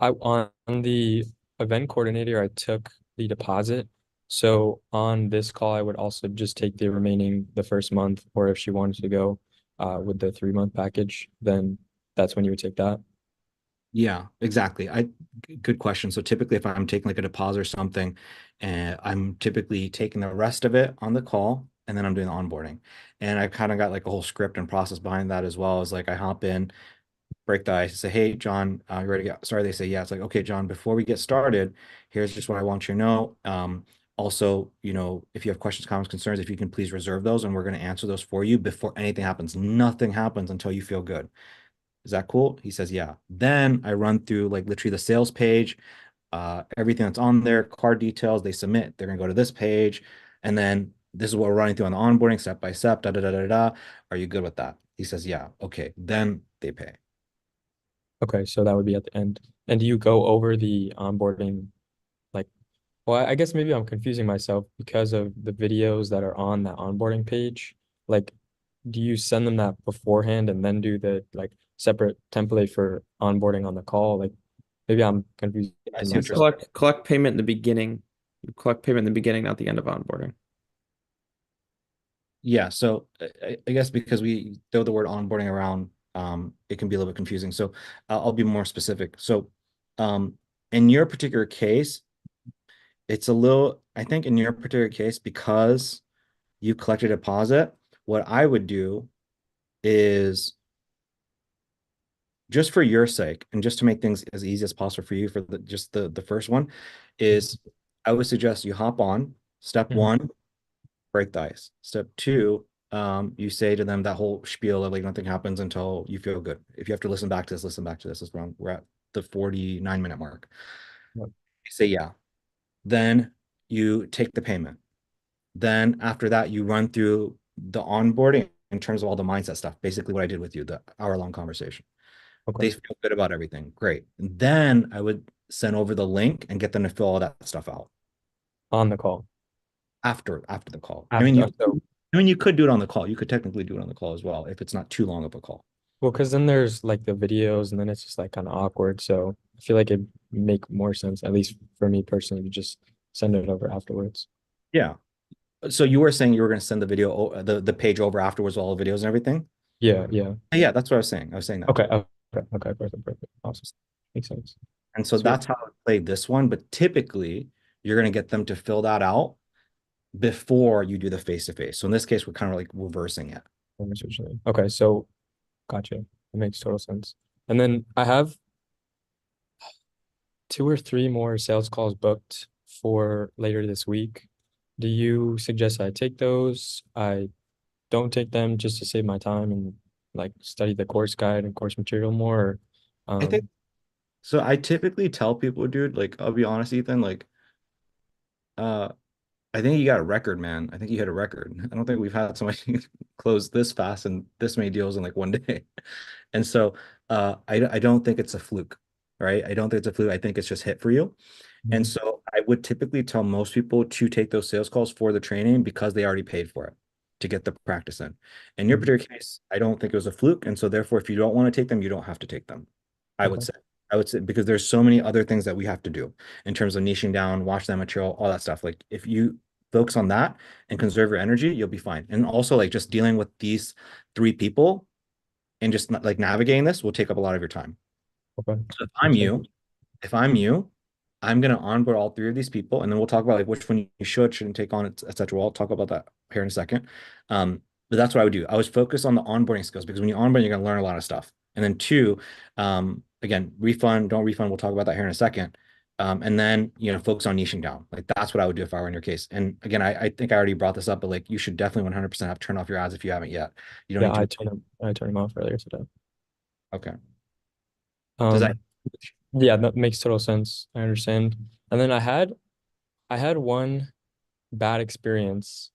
on the event coordinator, I took the deposit. So on this call, I would also just take the first month, or if she wanted to go with the 3-month package, then that's when you would take that. Yeah, exactly. Good question. So typically if I'm taking like a deposit or something, and I'm typically taking the rest of it on the call and then I'm doing the onboarding. And I kind of got like a whole script and process behind that as well as like I hop in, break the ice, say, hey, John, you ready to get started? They say, yeah. It's like, okay, John, before we get started, here's just what I want you to know. Also, if you have questions, comments, concerns, if you can please reserve those and we're going to answer those for you before anything happens. Nothing happens until you feel good. Is that cool? He says, yeah. Then I run through like literally the sales page, everything that's on there, card details, they submit, they're going to go to this page. And then this is what we're running through on the onboarding step by step, da, da, da, da, da. Are you good with that? He says, yeah. Okay. Then they pay. Okay, so that would be at the end. And do you go over the onboarding, like, well, I guess maybe I'm confusing myself because of the videos that are on that onboarding page. Like, do you send them that beforehand and then do the like separate template for onboarding on the call? Like, maybe I'm confused. I see You what you're myself. saying. collect payment in the beginning. You collect payment in the beginning, not the end of onboarding. Yeah, so I guess because we throw the word onboarding around, it can be a little bit confusing. So I'll be more specific. So in your particular case, I think in your particular case, because you collected a deposit, what I would do is just for your sake and just to make things as easy as possible for you for the first one is I would suggest you hop on step Mhm. one, break the ice. Step two, you say to them that whole spiel of like nothing happens until you feel good. If you have to listen back to this, listen back to this. Is wrong. We're at the 49-minute mark. Yep. You say yeah. Then you take the payment. Then after that, you run through the onboarding in terms of all the mindset stuff. Basically, what I did with you, the hour-long conversation. Okay. They feel good about everything. Great. And then I would send over the link and get them to fill all that stuff out On the call. after the call. After, so, You could do it on the call. You could technically do it on the call as well if it's not too long of a call. well, because then there's like the videos and then it's just like kind of awkward. So I feel like it'd make more sense, at least for me personally, to just send it over afterwards. Yeah. So you were saying you were going to send the video, the page over afterwards, all the videos and everything? Yeah, yeah. Yeah, that's what I was saying. I was saying that. Okay, okay, perfect. Awesome. Makes sense. And so Sweet. that's how I played this one. But typically, you're going to get them to fill that out before you do the face-to-face. So in this case, we're kind of like reversing it. Okay, so gotcha. That makes total sense. And then I have 2 or 3 more sales calls booked for later this week. Do you suggest I take those? I don't take them just to save my time and like study the course guide and course material more? Or, I think so. I typically tell people, dude, like, I'll be honest, Ethan, like, uh, I think you got a record, man. I think you hit a record. I don't think we've had somebody close this fast and this many deals in like one day. And so I don't think it's a fluke, right? I don't think it's a fluke. I think it's just hit for you. And Mhm. so I would typically tell most people to take those sales calls for the training because they already paid for it to get the practice in. In your Mhm. particular case, I don't think it was a fluke. And so therefore, if you don't want to take them, you don't have to take them. I would Okay. say. I would say because there's so many other things that we have to do in terms of niching down, watch that material, all that stuff. Like if you focus on that and conserve your energy, you'll be fine. And also like just dealing with these 3 people and just like navigating this will take up a lot of your time. Okay. So if I'm you, I'm gonna onboard all 3 of these people, and then we'll talk about like which one you shouldn't take on, etc. We'll talk about that here in a second. But that's what I would do. I was focused on the onboarding skills because when you onboard, you're gonna learn a lot of stuff. And then 2, again, refund, don't refund. We'll talk about that here in a second. And then focus on niching down. Like that's what I would do if I were in your case. And again, I think I already brought this up, but like you should definitely 100% have turn off your ads if you haven't yet. You don't Yeah, need to. I turned them off earlier today. Okay. Does that? Yeah, that makes total sense. I understand. And then I had one bad experience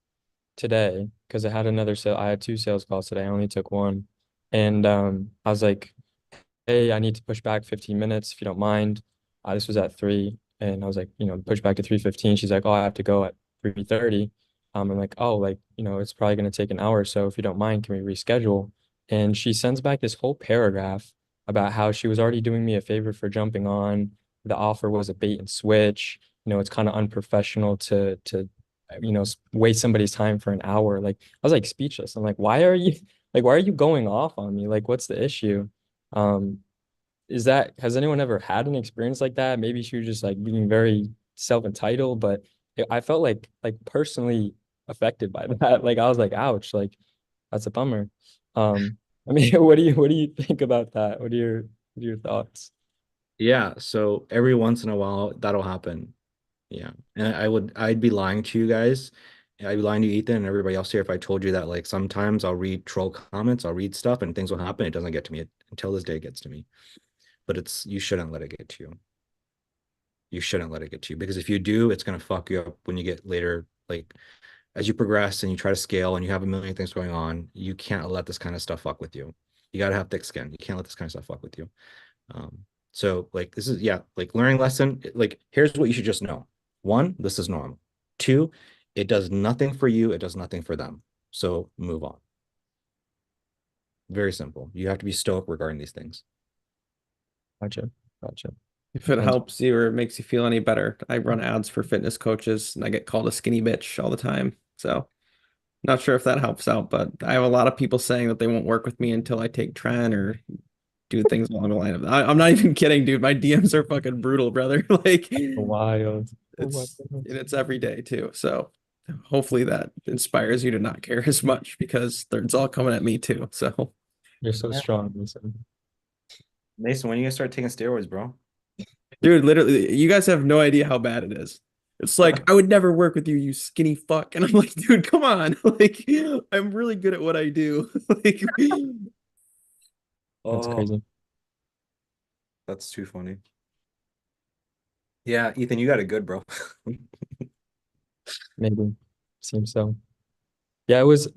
today because I had 2 sales calls today. I only took one. And I was like, hey, I need to push back 15 minutes if you don't mind. This was at 3, and I was like, push back to 3:15. She's like, oh, I have to go at 3:30. I'm like, oh, like, it's probably gonna take an hour or so. If you don't mind, can we reschedule? And she sends back this whole paragraph about how she was already doing me a favor for jumping on. The offer was a bait and switch. It's kind of unprofessional to waste somebody's time for an hour. Like I was like speechless. I'm like, why are you going off on me? Like, what's the issue? Um, has anyone ever had an experience like that? Maybe she was just like being very self-entitled, but I felt like personally affected by that. Like I was like, ouch, like that's a bummer. I mean, what do you think about that? What are your thoughts? Yeah, so every once in a while that'll happen. Yeah. And I'd be lying to you guys. I'd be lying to you, Ethan, and everybody else here if I told you that like sometimes I'll read troll comments, I'll read stuff and things will happen. It doesn't get to me until this day it gets to me. But you shouldn't let it get to you. You shouldn't let it get to you because if you do, it's gonna fuck you up when you get later, like as you progress and you try to scale and you have a million things going on, you can't let this kind of stuff fuck with you. You gotta have thick skin. You can't let this kind of stuff fuck with you. So like this is yeah, like learning lesson, like here's what you should just know. One, this is normal. Two, it does nothing for you, it does nothing for them. So move on. Very simple. You have to be stoic regarding these things. Gotcha. Gotcha. If it And helps you or makes you feel any better, I run ads for fitness coaches and I get called a skinny bitch all the time. So not sure if that helps out, but I have a lot of people saying that they won't work with me until I take Tren or do things along the line of I'm not even kidding, dude. My DMs are fucking brutal, brother. Like wild. Oh my it's goodness. it's every day too. So hopefully that inspires you to not care as much because it's all coming at me too. So You're so Yeah. strong, Mason. Mason, when are you gonna start taking steroids, bro? dude, literally, you guys have no idea how bad it is. It's like I would never work with you, you skinny fuck. And I'm like, dude, come on. Like, I'm really good at what I do. Like, That's Oh, crazy. that's too funny. Yeah, Ethan, you got it good, bro. Maybe. Seems so. Yeah, it was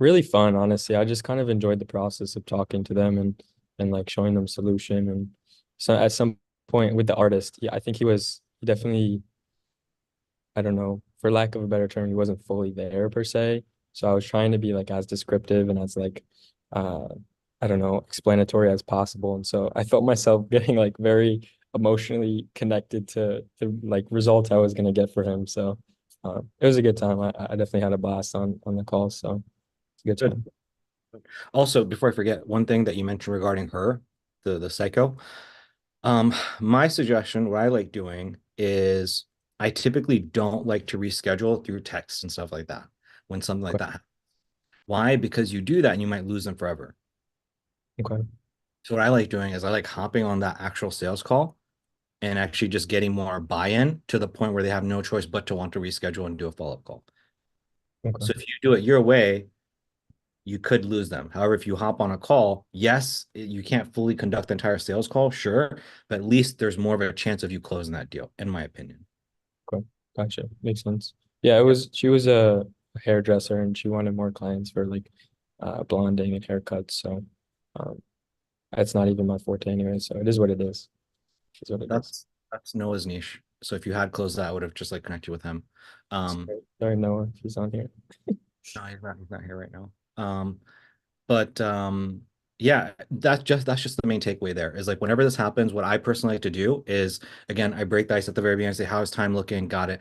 really fun, honestly. I just kind of enjoyed the process of talking to them and like showing them solution. And so at some point with the artist, yeah, I think he definitely, I don't know, for lack of a better term, he wasn't fully there per se. So I was trying to be like as descriptive and as like uh I don't know, explanatory as possible. And so I felt myself getting like very emotionally connected to the like result I was gonna get for him. So it was a good time. I definitely had a blast on the call. So it's a good Good. time. Also, before I forget, one thing that you mentioned regarding her, the psycho, my suggestion, what I like doing is I typically don't like to reschedule through text and stuff like that when something like Okay. that happens. Why? Because you do that and you might lose them forever. Okay. So what I like doing is I like hopping on that actual sales call and actually just getting more buy-in to the point where they have no choice but to want to reschedule and do a follow-up call. Okay. So if you do it your way, you could lose them. However, if you hop on a call, yes, you can't fully conduct the entire sales call, sure, but at least there's more of a chance of you closing that deal, in my opinion. Okay. Gotcha. Makes sense. Yeah, she was a hairdresser and she wanted more clients for like blonding and haircuts. So um that's not even my forte anyway. So it is what it is. It's what it is. That's Noah's niche. So if you had closed that, I would have just like connected with him. Sorry, Noah, if he's on here. No, he's not here right now. But yeah, that's just the main takeaway there is like whenever this happens, what I personally like to do is again, I break the ice at the very beginning, say, how's time looking? Got it.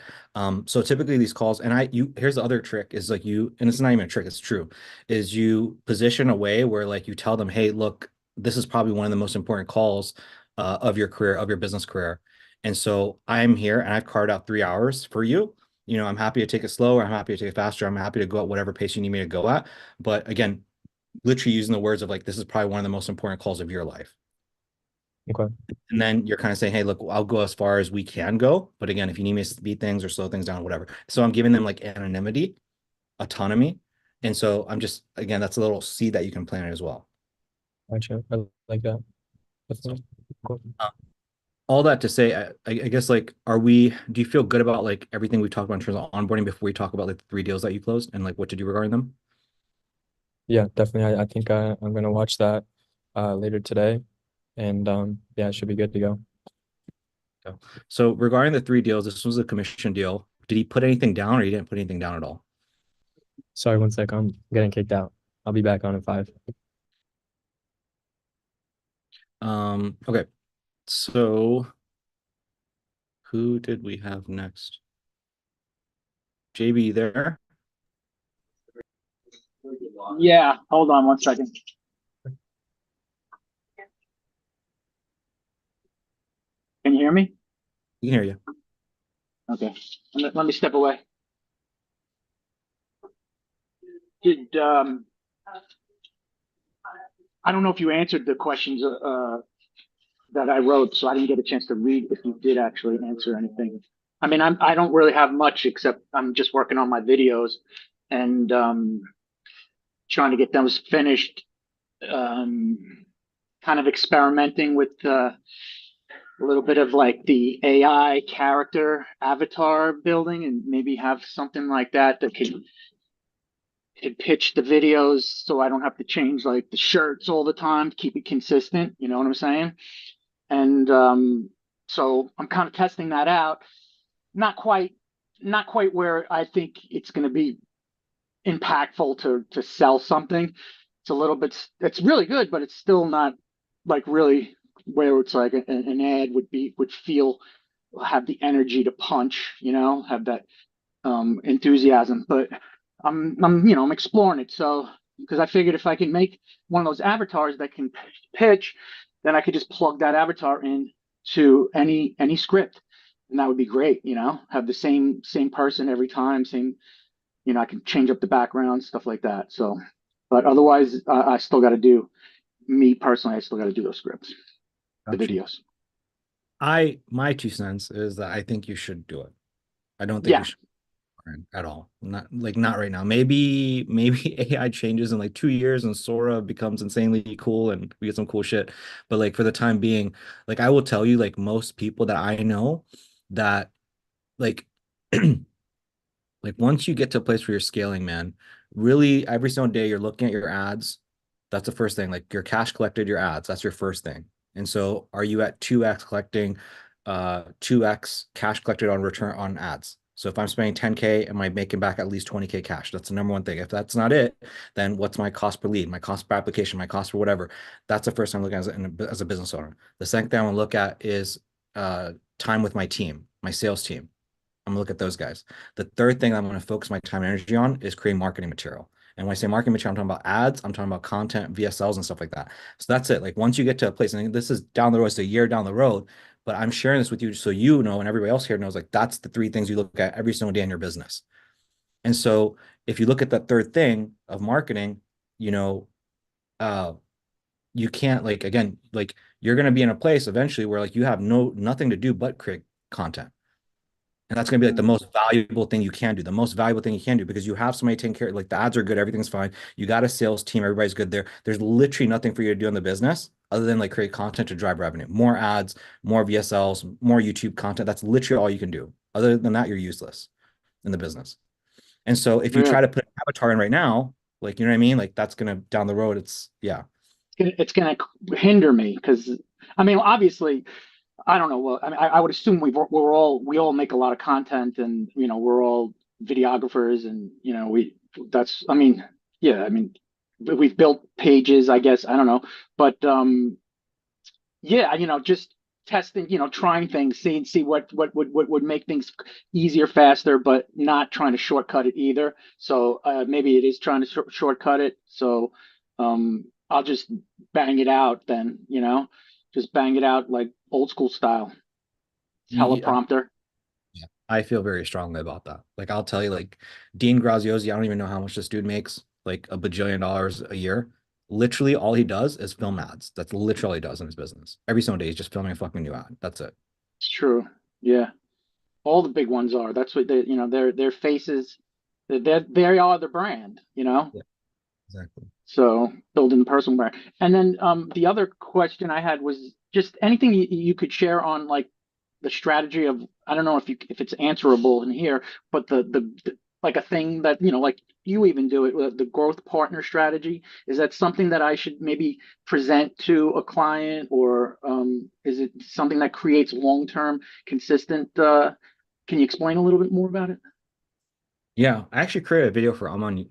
So typically these calls, and here's the other trick is like and it's not even a trick, it's true, is you position a way where like you tell them, hey, look, this is probably one of the most important calls of your career, of your business career. And so I'm here and I've carved out 3 hours for you. I'm happy to take it slower. I'm happy to take it faster. I'm happy to go at whatever pace you need me to go at. But again, literally using the words of like, this is probably one of the most important calls of your life. Okay. And then you're kind of saying, hey, look, I'll go as far as we can go. But again, if you need me to speed things or slow things down, whatever. So I'm giving them like anonymity, autonomy. And so I'm just, again, that's a little seed that you can plant as well. Gotcha. I like that. So, Definitely. Cool. all that to say, I guess like, do you feel good about like everything we talked about in terms of onboarding before we talk about like the 3 deals that you closed and like what to do regarding them? Yeah, definitely. I think I'm gonna watch that later today. And yeah, it should be good to go. So regarding the 3 deals, this was a commission deal. Did he put anything down or he didn't put anything down at all? Sorry, one sec. I'm getting kicked out. I'll be back on in 5. Okay. So who did we have next? JB there? Yeah, hold on 1 second. Can you hear me? You can hear you. Okay, let me step away. Did I don't know if you answered the questions that I wrote, so I didn't get a chance to read if you did actually answer anything. I mean, I don't really have much except I'm just working on my videos and trying to get those finished. Kind of experimenting with a little bit of like the AI character avatar building, and maybe have something like that that could pitch the videos so I don't have to change like the shirts all the time to keep it consistent. You know what I'm saying? And so I'm kind of testing that out. Not quite where I think it's going to be impactful to sell something. It's a little bit, it's really good, but it's still not like really where it's like an ad would feel, have the energy to punch, you know, have that enthusiasm. But I'm exploring it. So because I figured if I can make one of those avatars that can pitch, then I could just plug that avatar in to any script, and that would be great. You know, have the same person every time, same. You know, I can change up the background, stuff like that. So, but otherwise, I still got to do. Me personally, I still got to do those scripts, the Gotcha. videos. My 2 cents is that I think you should do it. I don't think Yeah. you should at all. Not right now. Maybe AI changes in like 2 years and Sora becomes insanely cool and we get some cool shit. But like for the time being, like I will tell you, like most people that I know that like like once you get to a place where you're scaling, man, really every single day you're looking at your ads. That's the first thing. Like your cash collected, your ads, that's your first thing. And so are you at 2x collecting 2x cash collected on return on ads? So if I'm spending 10K, am I making back at least 20K cash? That's the number one thing. If that's not it, then what's my cost per lead, my cost per application, my cost for whatever? That's the first thing I'm looking at as a business owner. The second thing I want to look at is time with my team, my sales team. I'm gonna look at those guys. The third thing I'm going to focus my time and energy on is creating marketing material. And when I say marketing material, I'm talking about ads, I'm talking about content, VSLs, and stuff like that. So that's it. Like once you get to a place, and this is down the road, it's a year down the road, but I'm sharing this with you so you know, and everybody else here knows, like that's the 3 things you look at every single day in your business. And so if you look at that third thing of marketing, you know, you can't like, again, like you're going to be in a place eventually where like you have nothing to do but create content. And that's going to be like the most valuable thing you can do, the most valuable thing you can do, because you have somebody taking care, like the ads are good, everything's fine. You got a sales team, everybody's good there. There's literally nothing for you to do in the business other than like create content to drive revenue, more ads, more VSLs, more YouTube content. That's literally all you can do. Other than that, you're useless in the business. And so if you try to put an avatar in right now, like, you know what I mean? Like that's going to down the road, It's gonna hinder me because I mean, obviously, I don't know. Well, I mean, I would assume we all make a lot of content, and you know, we're all videographers, and you know, I mean, yeah, I mean, we've built pages, I guess. I don't know, but yeah, you know, just testing, you know, trying things, see what would make things easier, faster, but not trying to shortcut it either. So maybe it is trying to shortcut it. So I'll just bang it out then, you know, just bang it out like old school style, teleprompter. Yeah, I feel very strongly about that. Like I'll tell you, like Dean Graziosi, I don't even know how much this dude makes, like a bajillion dollars a year. Literally all he does is film ads. That's literally all he does in his business. Every single day he's just filming a fucking new ad. That's it. It's true. Yeah. All the big ones are. That's what they, you know, their faces, they are the brand, you know? Yeah, exactly. So building the personal brand. And then the other question I had was just anything you could share on like the strategy of, I don't know if it's answerable in here, but the like a thing that, you know, like you even do it, the growth partner strategy. Is that something that I should maybe present to a client, or is it something that creates long-term consistent can you explain a little bit more about it? Yeah, I actually created a video for Aman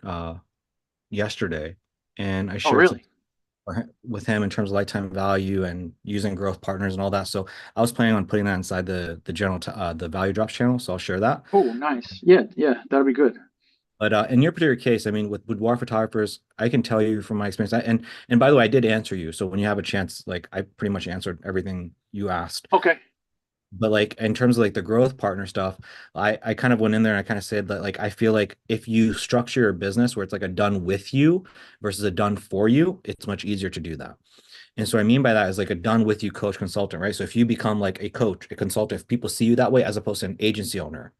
yesterday, and I Oh, shared some really? with him in terms of lifetime value and using growth partners and all that. So I was planning on putting that inside the general the value drops channel. So I'll share that. Oh, nice. Yeah, yeah, that'll be good. But in your particular case, I mean, with boudoir photographers, I can tell you from my experience. And by the way, I did answer you. So when you have a chance, like I pretty much answered everything you asked. Okay. But like in terms of like the growth partner stuff, I kind of went in there and I kind of said that like I feel like if you structure your business where it's like a done with you versus a done for you, it's much easier to do that. And so what I mean by that is like a done with you coach consultant, right? So if you become like a coach, a consultant, if people see you that way as opposed to an agency owner.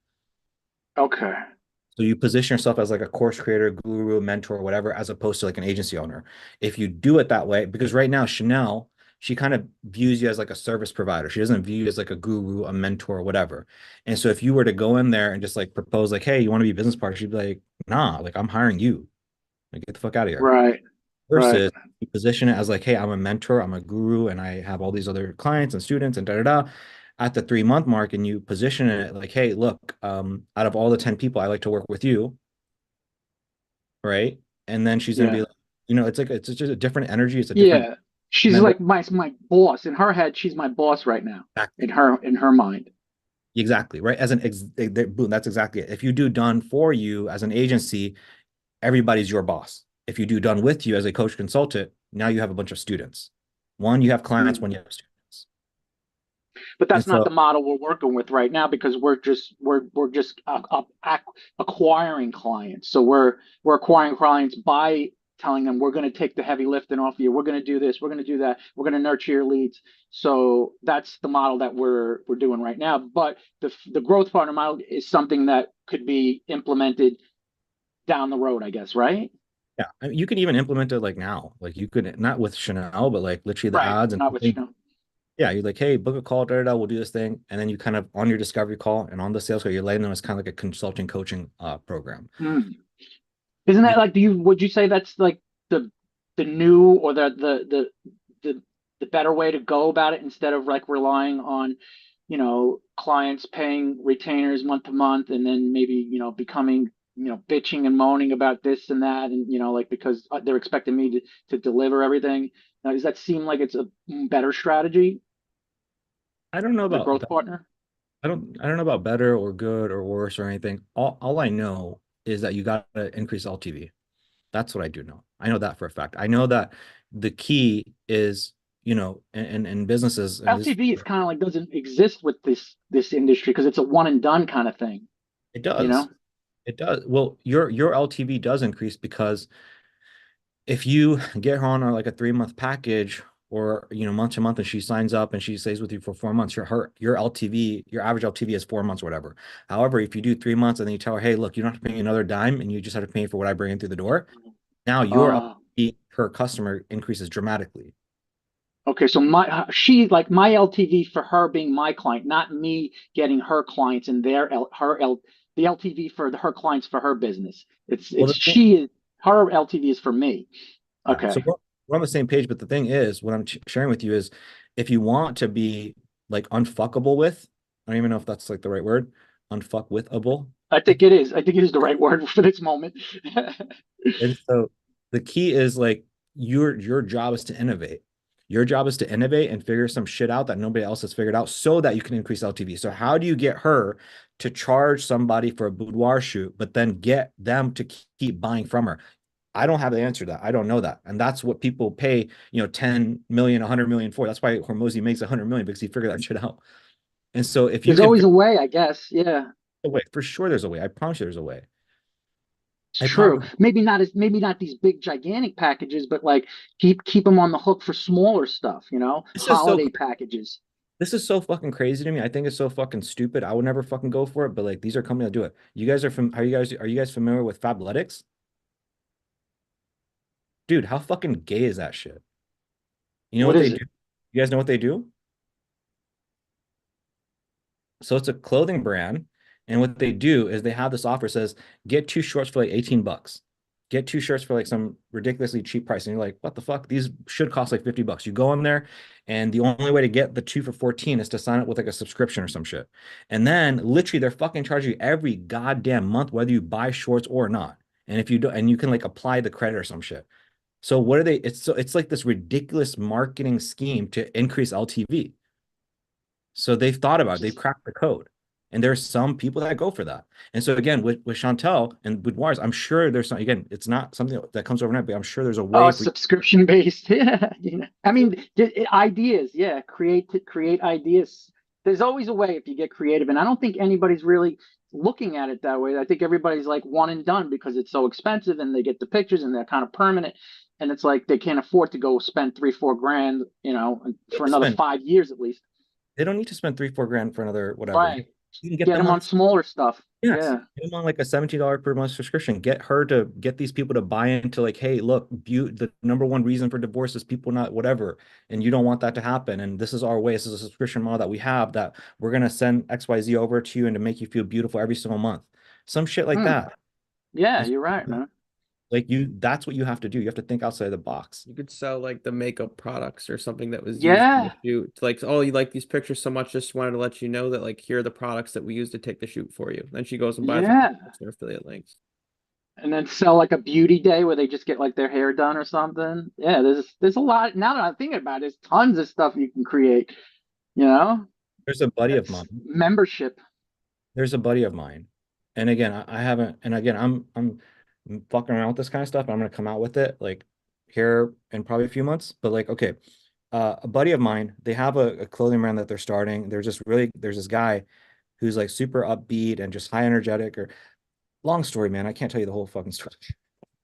Okay. So you position yourself as like a course creator, guru, mentor, whatever, as opposed to like an agency owner. If you do it that way, because right now Chanel, she kind of views you as like a service provider. She doesn't view you as like a guru, a mentor, whatever. And so if you were to go in there and just like propose like, hey, you want to be a business partner? She'd be like, nah, like I'm hiring you. Like get the fuck out of here. Right. Right. Versus you position it as like, hey, I'm a mentor, I'm a guru, and I have all these other clients and students and da da da. At the 3 month mark, and you position it like, hey, look, out of all the 10 people, I like to work with you, right? And then she's gonna be Yeah. like, it's like it's just a different energy, it's a different Yeah. She's mental. like my boss. In her head, she's my boss right now. In her mind. Exactly, right? Boom, that's exactly it. If you do done for you as an agency, everybody's your boss. If you do done with you as a coach consultant, now you have a bunch of students. One, you have clients, Mm. one, you have students. But And that's not so the model we're working with right now because we're just acquiring clients. So we're acquiring clients by telling them we're going to take the heavy lifting off you. We're going to do this. We're going to do that. We're going to nurture your leads. So that's the model that we're doing right now. But the growth partner model is something that could be implemented down the road, I guess, right? yeah, I mean, you can even implement it like now. Like you could not with Chanel, but like literally the Right. ads and Not with yeah, you're like, hey, book a call, da, da, da, we'll do this thing. And then you kind of on your discovery call and on the sales call, you're letting them as kind of like a consulting coaching program. Mm. Isn't that like would you say that's like the new or the the better way to go about it instead of like relying on, clients paying retainers month to month and then maybe, becoming, bitching and moaning about this and that and like because they're expecting me to deliver everything. Now, does that seem like it's a better strategy, I don't know the about growth partner? I don't know about better or good or worse or anything. All I know is that you got to increase LTV. That's what I do know. I know that for a fact. I know that the key is, in businesses and this LTV is kind of like doesn't exist with this industry because it's a one and done kind of thing, it you does. know? It does. Well, your LTV does increase because if you get her on like a 3 month package or month to month and she signs up and she stays with you for 4 months, your LTV, your average LTV is 4 months or whatever. However, if you do 3 months and then you tell her, hey, look, you don't have to pay me another dime and you just have to pay for what I bring in through the door, now your Uh, LTV per customer increases dramatically. okay, so my LTV for her being my client, not me getting her clients and the LTV for her clients for her business. Well, It's her LTV is for me. yeah, so Okay. we're on the same page, but the thing is, what I'm sharing with you is if you want to be like unfuckable with, I don't even know if that's like the right word, unfuck withable. I think it is. I think it is the right word for this moment. And so the key is like your job is to innovate. Your job is to innovate and figure some shit out that nobody else has figured out so that you can increase LTV. So how do you get her to charge somebody for a boudoir shoot, but then get them to keep buying from her? I don't have the answer to that. I don't know that. And that's what people pay, 10 million, 100 million for. That's why Hormozy makes 100 million because he figured that shit out. And so if you There's can always figure a way, I guess. Yeah. a way, for sure there's a way. I promise you there's a way. It's I true. promise. Maybe not these big gigantic packages, but like keep them on the hook for smaller stuff, This is so holiday packages. this is so fucking crazy to me. I think it's so fucking stupid. I would never fucking go for it, but like these are companies that do it. You guys are you guys familiar with Fabletics? Dude, how fucking gay is that shit? You know What what they is do? it? You guys know what they do? So it's a clothing brand, and what they do is they have this offer says get two shorts for like 18 bucks. Get two shirts for like some ridiculously cheap price. And you're like, what the fuck? These should cost like 50 bucks. You go in there, and the only way to get the two for 14 is to sign up with like a subscription or some shit. And then literally they're fucking charging you every goddamn month, whether you buy shorts or not. And if you don't, and you can like apply the credit or some shit. So what are they? It's like this ridiculous marketing scheme to increase LTV. So they've thought about it, they've cracked the code. And there's some people that go for that. And so again, with Chantel and Boudoirs, I'm sure there's some, again, it's not something that comes overnight, but I'm sure there's a Oh, way for you. subscription based. Yeah. I mean, ideas. Yeah. Create ideas. there's always a way if you get creative, and I don't think anybody's really looking at it that way. I think everybody's like one and done because it's so expensive, and they get the pictures and they're kind of permanent, and it's like they can't afford to go spend 3-4 grand, for another Spend 5 years at least. They don't need to spend 3-4 grand for another whatever. Right. You can get Get them them on smaller stuff. Yes. Yeah. Get them on like a $17 per month subscription. Get these people to buy into like, hey, look, the number one reason for divorce is people not whatever, and you don't want that to happen. And this is our way. This is a subscription model that we have that we're gonna send XYZ over to you and to make you feel beautiful every single month. Some shit like that. Yeah, That's- you're right, man. Like that's what you have to do. You have to think outside the box. You could sell like the makeup products or something that was used in Yeah. the shoot. Like, oh, you like these pictures so much, just wanted to let you know that like here are the products that we use to take the shoot for you. Then she goes and buys Yeah. their affiliate links. And then sell like a beauty day where they just get like their hair done or something. Yeah, there's a lot. Now that I'm thinking about it, there's tons of stuff you can create. There's a buddy of It's mine. membership. There's a buddy of mine, and again, I haven't, and again, I'm fucking around with this kind of stuff. I'm gonna come out with it like here in probably a few months. But like, okay, a buddy of mine, they have a clothing brand that they're starting. There's this guy who's like super upbeat and just high energetic. Or long story, man, I can't tell you the whole fucking story.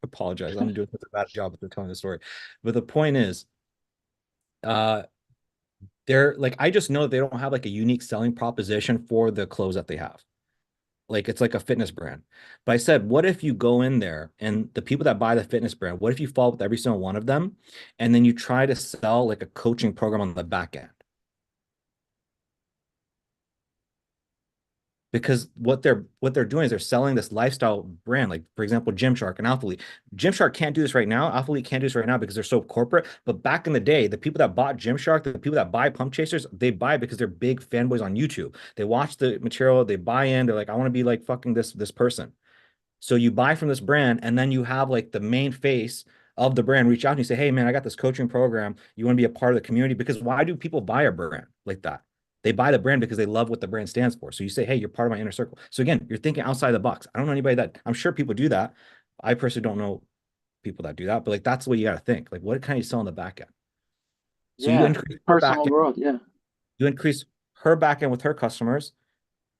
Apologize, I'm doing such a bad job at telling the story. But the point is, they're like, I just know they don't have like a unique selling proposition for the clothes that they have. Like it's like a fitness brand. But I said, what if you go in there and the people that buy the fitness brand, what if you follow with every single one of them and then you try to sell like a coaching program on the back end? Because what they're doing is they're selling this lifestyle brand. Like for example, Gymshark and Alpha Elite. Gymshark can't do this right now. Alpha Elite can't do this right now because they're so corporate. But back in the day, the people that bought Gymshark, the people that buy Pump Chasers, they buy because they're big fanboys on YouTube. They watch the material, they buy in, they're like, I want to be like fucking this person. So you buy from this brand, and then you have like the main face of the brand reach out and you say, hey man, I got this coaching program. You want to be a part of the community? Because why do people buy a brand like that? They buy the brand because they love what the brand stands for. So you say, hey, you're part of my inner circle. So again, you're thinking outside the box. I don't know anybody that, I'm sure people do that. I personally don't know people that do that, but like that's the way you got to think. Like, what can you sell on the back end? So you increase her back Personal end, growth. Yeah. you increase her back end with her customers,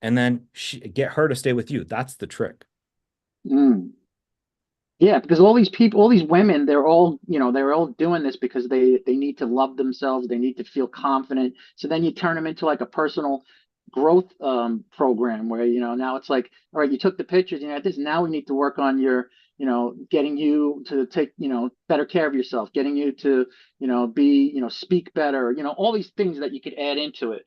and then get her to stay with you. That's the trick. Mm. Yeah, because all these people, all these women, they're all doing this because they need to love themselves. They need to feel confident. So then you turn them into like a personal growth program where, now it's like, all right, you took the pictures, this, now we need to work on your, getting you to take, better care of yourself, getting you to, be, speak better, all these things that you could add into it.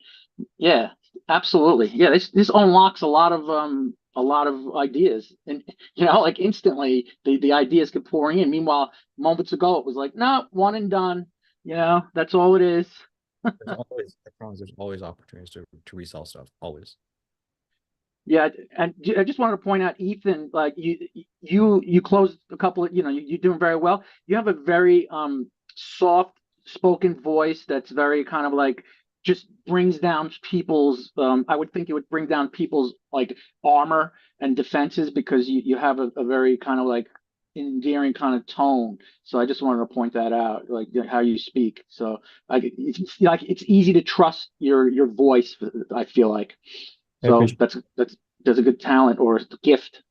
Yeah, absolutely. Yeah, this unlocks a lot of ideas, and like instantly the ideas get pouring in. Meanwhile, moments ago it was like, no, one and done. That's all it is. There's always, I promise, there's always opportunities to resell stuff. Always. Yeah, and I just wanted to point out, Ethan, like you closed a couple of, you're doing very well. You have a very soft spoken voice that's very kind of like just brings down people's I would think it would bring down people's like armor and defenses because you have a very kind of like endearing kind of tone. So I just wanted to point that out, like how you speak. So it's easy to trust your voice, I feel like. I So appreciate that's a good talent or a gift,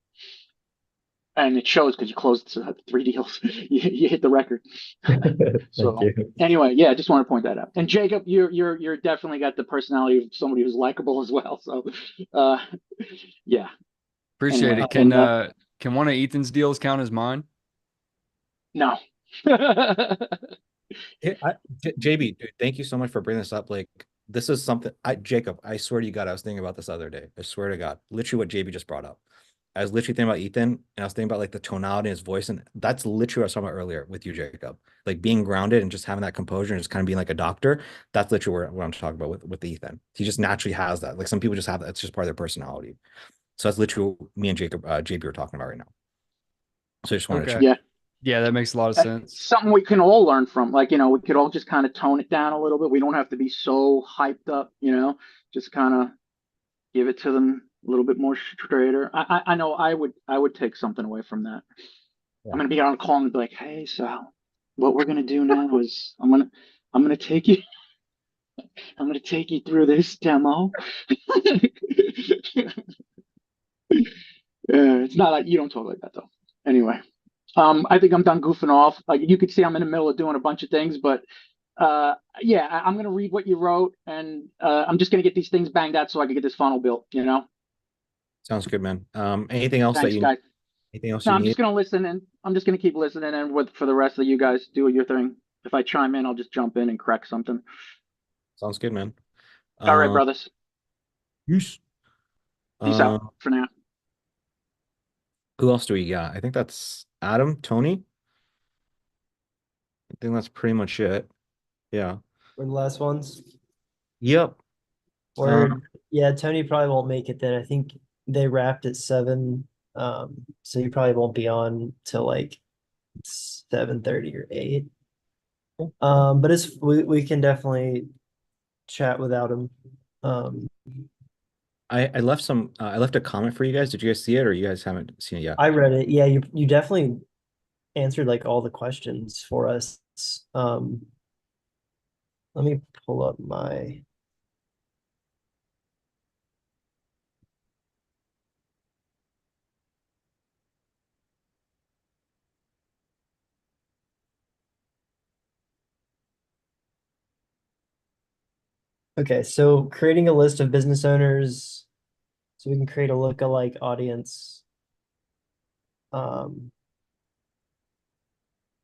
and it shows because you closed 3 deals. you hit the record. it. So Thank you. anyway, yeah, I just want to point that out. And Jacob, you're definitely got the personality of somebody who's likable as well. So, yeah. Appreciate Anyway, it. and, Can one of Ethan's deals count as mine? no. JB, dude, thank you so much for bringing this up. Like, this is something Jacob, I swear to God, I was thinking about this the other day. I swear to God, literally what JB just brought up. I was literally thinking about Ethan, and I was thinking about like the tonality in his voice, and that's literally what I was talking about earlier with you, Jacob. Like being grounded and just having that composure and just kind of being like a doctor. That's literally what I'm talking about with Ethan. He just naturally has that. Like some people just have that. It's just part of their personality. So that's literally what me and Jacob, JB, are talking about right now. So I just wanted to Okay. check. Yeah. Yeah, that makes a lot of sense. Something we can all learn from. Like, we could all just kind of tone it down a little bit. We don't have to be so hyped up, just kind of give it to them a little bit more straighter. I know I would take something away from that. Yeah. I'm gonna be on a call and be like, hey, Sal, what we're gonna do now is I'm gonna take you. I'm gonna take you through this demo. It's not like you don't talk like that though. Anyway, I think I'm done goofing off. Like you could see I'm in the middle of doing a bunch of things, but yeah, I'm gonna read what you wrote, and I'm just gonna get these things banged out so I can get this funnel built. Sounds good, man. Anything else Thanks, guys. anything else No, you I'm just need? gonna listen, and I'm just gonna keep listening, and for the rest of you guys, do your thing. If I chime in, I'll just jump in and correct something. Sounds good, man. All right, Um, brothers. Peace. Peace Um, out for now. who else do we got? I think that's Adam, Tony. I think that's pretty much it. Yeah. We're the last ones. Yep. Or yeah, Tony probably won't make it then. I think they wrapped at 7. So you probably won't be on till like 7:30 or 8. But we can definitely chat without him. I left I left a comment for you guys. Did you guys see it or you guys haven't seen it yet? I read it. Yeah, you definitely answered like all the questions for us. Let me pull up my Okay, so creating a list of business owners so we can create a lookalike audience.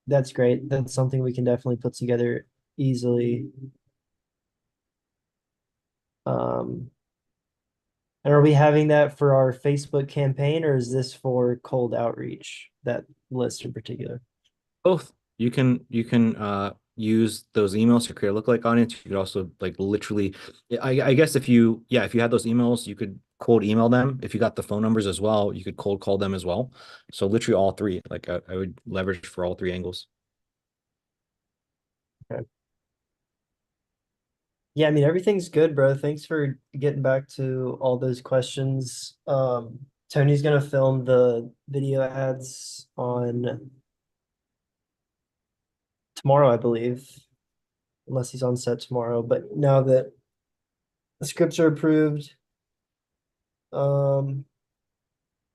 That's great. That's something we can definitely put together easily. And are we having that for our Facebook campaign or is this for cold outreach, that list in particular? Both. You can use those emails to create a lookalike audience. You could also like literally, I guess if you had those emails, you could cold email them. If you got the phone numbers as well, you could cold call them as well. So literally all three. Like I would leverage for all three angles. Okay. Yeah, I mean everything's good, bro. Thanks for getting back to all those questions. Tony's gonna film the video ads on tomorrow, I believe, unless he's on set tomorrow. But now that the scripts are approved, I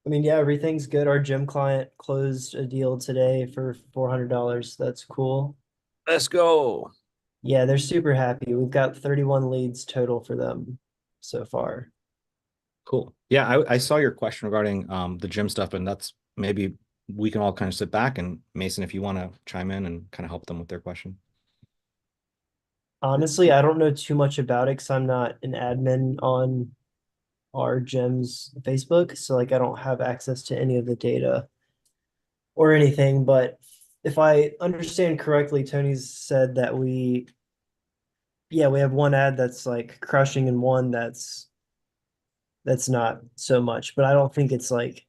mean, yeah, everything's good. Our gym client closed a deal today for $400. That's cool. Let's go. Yeah, they're super happy. We've got 31 leads total for them so far. Cool. Yeah, I saw your question regarding the gym stuff, and that's maybe we can all kind of sit back and Mason, if you want to chime in and kind of help them with their question. Honestly, I don't know too much about it because I'm not an admin on our gym's Facebook. So like I don't have access to any of the data or anything. But if I understand correctly, Tony's said that we have one ad that's like crushing and one that's not so much, but I don't think it's like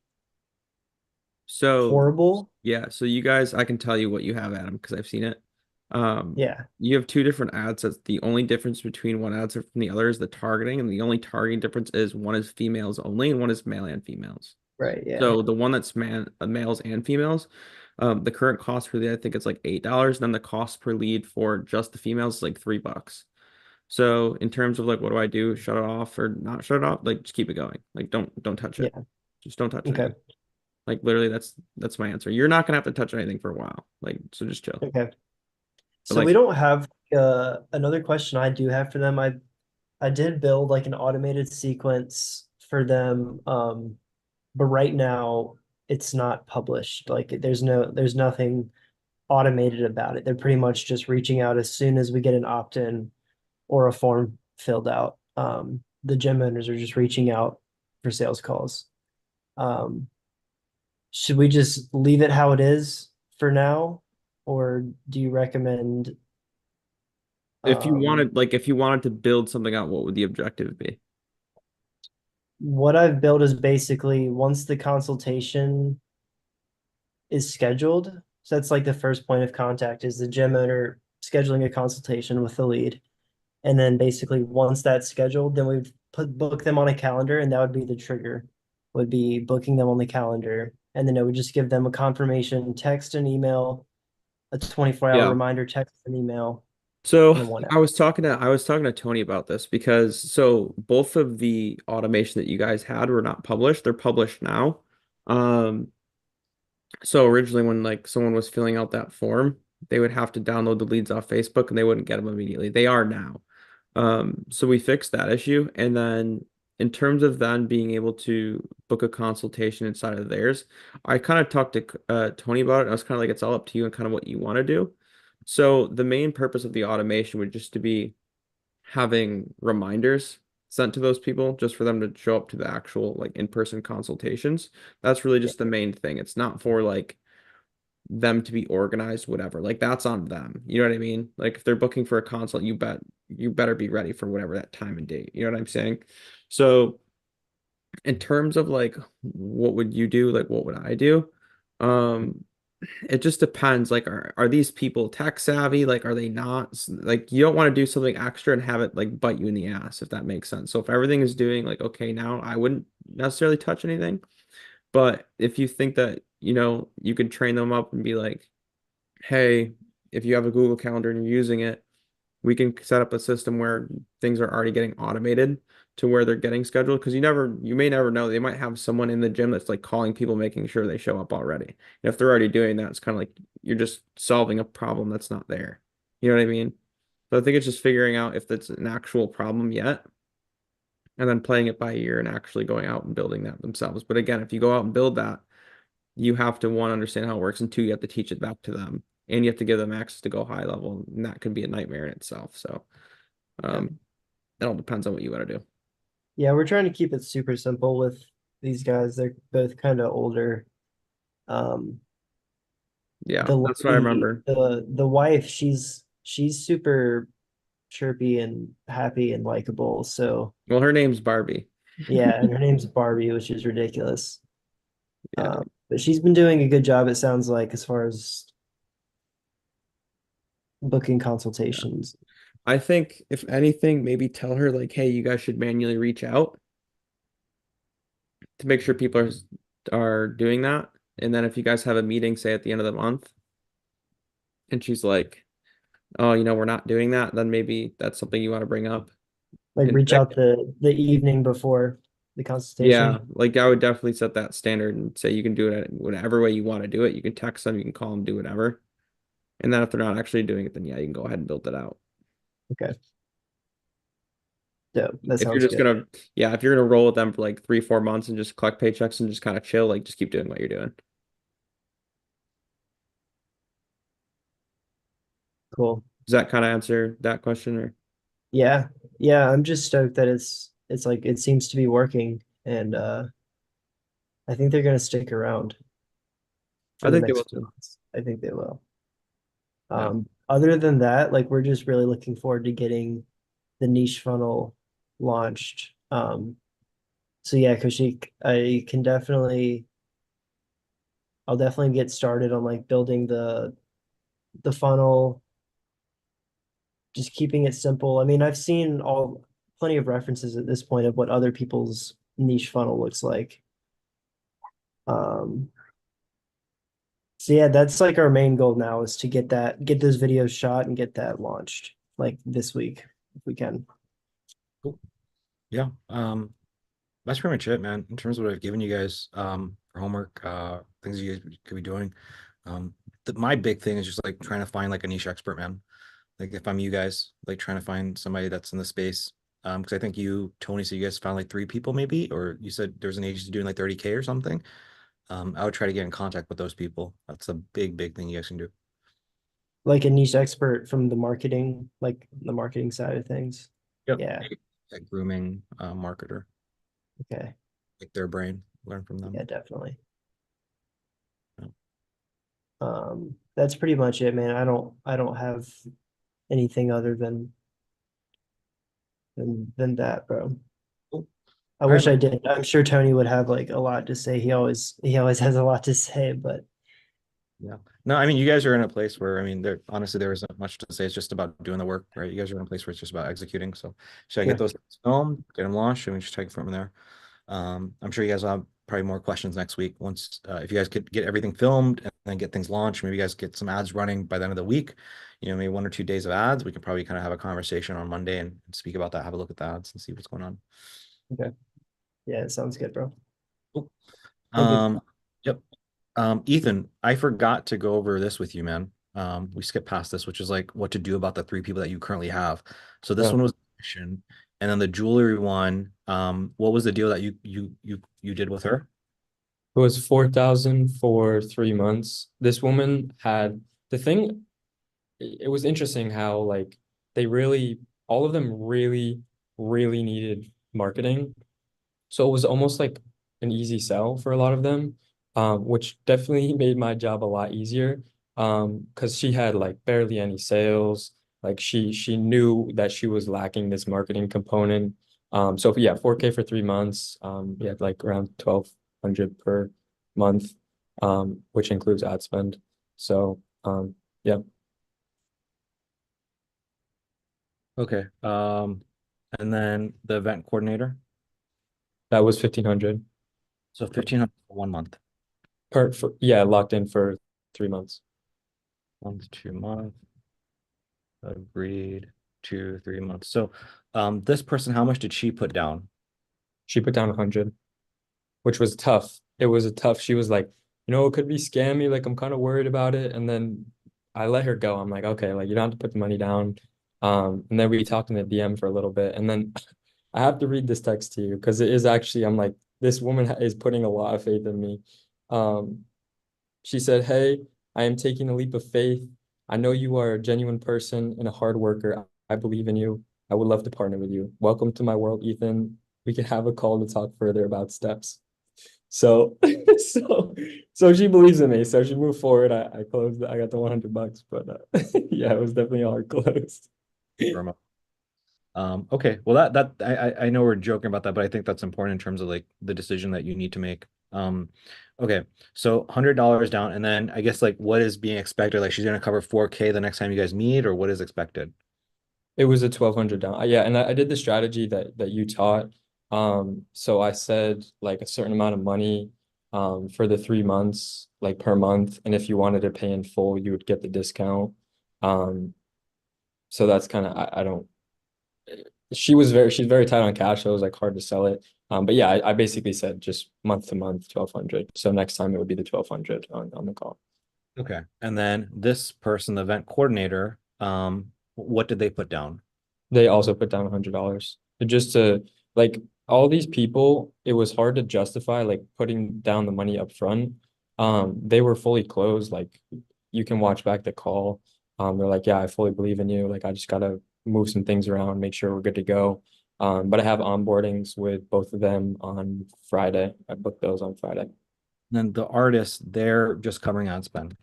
So horrible. yeah, so you guys, I can tell you what you have, Adam, because I've seen it. Yeah. You have two different ad sets. The only difference between one ad set from the other is the targeting, and the only targeting difference is one is females only and one is male and females. Right. Yeah. So the one that's males and females, the current cost per lead, I think it's like $8. Then the cost per lead for just the females is like $3. So in terms of like, what do I do? Shut it off or not shut it off? Like, just keep it going. Like, don't touch it. Yeah. Just don't touch Okay. it. Like literally, that's my answer. You're not gonna have to touch anything for a while. Like, so just chill. Okay. So like- we don't have another question I do have for them. I did build like an automated sequence for them. But right now it's not published. Like there's nothing automated about it. They're pretty much just reaching out as soon as we get an opt-in or a form filled out. The gym owners are just reaching out for sales calls. Should we just leave it how it is for now, or do you recommend? If you wanted to build something out, what would the objective be? What I've built is basically once the consultation is scheduled, so that's like the first point of contact is the gym owner scheduling a consultation with the lead. And then basically once that's scheduled, then we've book them on a calendar, and that would be the trigger, would be booking them on the calendar. And then it would just give them a confirmation, text and email, a 24-hour Yeah. reminder, text and email. So in one I was talking to Tony about this because so both of the automation that you guys had were not published. They're published now. Um, so originally when like someone was filling out that form, they would have to download the leads off Facebook and they wouldn't get them immediately. They are now. So we fixed that issue. And then in terms of then being able to book a consultation inside of theirs, I kind of talked to Tony about it. I was kind of like, it's all up to you and kind of what you want to do. So the main purpose of the automation would just to be having reminders sent to those people just for them to show up to the actual like in-person consultations. That's really just the main thing. It's not for like them to be organized, whatever. Like that's on them. You know what I mean? Like if they're booking for a consult, you better be ready for whatever that time and date. You know what I'm saying? So in terms of like what would you do? Like what would I do? Um, it just depends. Like, are these people tech savvy? Like, are they not? Like, you don't want to do something extra and have it like bite you in the ass, if that makes sense. So if everything is doing like okay now, I wouldn't necessarily touch anything. But if you think that, you know, you could train them up and be like, hey, if you have a Google Calendar and you're using it, we can set up a system where things are already getting automated to where they're getting scheduled. Because you may never know. They might have someone in the gym that's like calling people, making sure they show up already. And if they're already doing that, it's kind of like you're just solving a problem that's not there. You know what I mean? So I think it's just figuring out if that's an actual problem yet, and then playing it by ear and actually going out and building that themselves. But again, if you go out and build that, you have to one, understand how it works, and two, you have to teach it back to them, and you have to give them access to go high level, and that can be a nightmare in itself. So it all depends on what you want to do. Yeah, we're trying to keep it super simple with these guys. They're both kind of older. Um, Yeah, the that's what I lady- remember. the wife, she's super chirpy and happy and likable. So Well, her name's Barbie. yeah, and her name's Barbie, which is ridiculous. Yeah. But she's been doing a good job, it sounds like, as far as booking consultations. I think if anything, maybe tell her like, hey, you guys should manually reach out to make sure people are doing that. And then if you guys have a meeting, say at the end of the month, and she's like, oh, you know, we're not doing that, then maybe that's something you want to bring up. Like And reach out the evening before the consultation. yeah, like I would definitely set that standard and say you can do it whatever way you want to do it. You can text them, you can call them, do whatever. And then if they're not actually doing it, then yeah, you can go ahead and build it out. Okay. Yeah, that If you're sounds just good. gonna, yeah, if you're gonna roll with them for like 3, 4 months and just collect paychecks and just kind of chill, like just keep doing what you're doing. Cool. Does that kind of answer that question or? Yeah. Yeah, I'm just stoked that it's like it seems to be working, and I think they're gonna stick around for I the think they next will few too. months. I think they will. Yeah. Other than that, like we're just really looking forward to getting the niche funnel launched. So yeah, Kaushik, I'll definitely get started on like building the funnel, just keeping it simple. I mean, I've seen plenty of references at this point of what other people's niche funnel looks like. So yeah, that's like our main goal now is to get those videos shot and get that launched like this week if we can. Yeah. That's pretty much it, man. In terms of what I've given you guys for homework, things you guys could be doing. My big thing is just like trying to find like a niche expert, man. Like if I'm you guys, like trying to find somebody that's in the space. Because I think you, Tony, said you guys found like 3 people maybe, or you said there's an agency doing like 30K or something. I would try to get in contact with those people. That's a big, big thing you guys can do. Like a niche expert from like the marketing side of things. Yep. Yeah. Like grooming marketer, Okay. like their brain, learn from them. Yeah, definitely. Yeah. That's pretty much it, man. I don't have anything other than that, bro. Cool. I wish I did. I'm sure Tony would have like a lot to say. He always has a lot to say, but Yeah. No, I mean, you guys are in a place where, I mean, honestly, there isn't much to say. It's just about doing the work, right? You guys are in a place where it's just about executing. So should I Yeah. get those filmed, get them launched, and we just take it from there. I'm sure you guys will have probably more questions next week. Once if you guys could get everything filmed and then get things launched, maybe you guys get some ads running by the end of the week. Maybe 1 or 2 days of ads. We could probably kind of have a conversation on Monday and speak about that. Have a look at the ads and see what's going on. Yeah, it sounds good, bro. Cool. Thank you. Yep. Ethan, I forgot to go over this with you, man. We skipped past this, which is like what to do about the 3 people that you currently have. So this Yeah. one was commission, and then the jewelry one. What was the deal that you did with her? It was 4,000 for 3 months. This woman had the thing. It was interesting how like all of them really, really needed marketing. So it was almost like an easy sell for a lot of them, which definitely made my job a lot easier. Because she had like barely any sales. Like she knew that she was lacking this marketing component. So yeah, 4K for 3 months. We had like around 1,200 per month, which includes ad spend. So yeah. Okay. And then the event coordinator. That was 1,500 So 1,500 for 1 month. yeah, locked in for 3 months. 1 to 2 months. Agreed. 2, 3 months. So this person, how much did she put down? She put down 100, which was tough. It was she was like, it could be scammy. Like, I'm kind of worried about it. And then I let her go. I'm like, okay, like you don't have to put the money down. And then we talked in the DM for a little bit. And then I have to read this text to you because it is actually, I'm like, this woman is putting a lot of faith in me. She said, "Hey, I am taking a leap of faith. I know you are a genuine person and a hard worker. I believe in you. I would love to partner with you. Welcome to my world, Ethan. We can have a call to talk further about steps." So, so she believes in me. So she moved forward. I closed. I got the $100, but yeah, it was definitely a hard close. Okay. Well, that I know we're joking about that, but I think that's important in terms of like the decision that you need to make. Okay. So $100 down, and then I guess like what is being expected? Like she's gonna cover 4K the next time you guys meet, or what is expected? It was a 1,200 down. Yeah, and I did the strategy that you taught. So I said like a certain amount of money for the 3 months, like per month, and if you wanted to pay in full, you would get the discount. So that's kind of I don't. She's very tight on cash, so it was like hard to sell it. But yeah, I basically said just month to month 1,200. So next time it would be the 1,200 on the call. Okay. And then this person, the event coordinator, what did they put down? They also put down $100 just to like all these people. It was hard to justify like putting down the money up front. They were fully closed. Like you can watch back the call. They're like, yeah, I fully believe in you. Like I just gotta move some things around, make sure we're good to go. But I have onboardings with both of them on Friday. I booked those on Friday. And then the artist, they're just covering ad spend.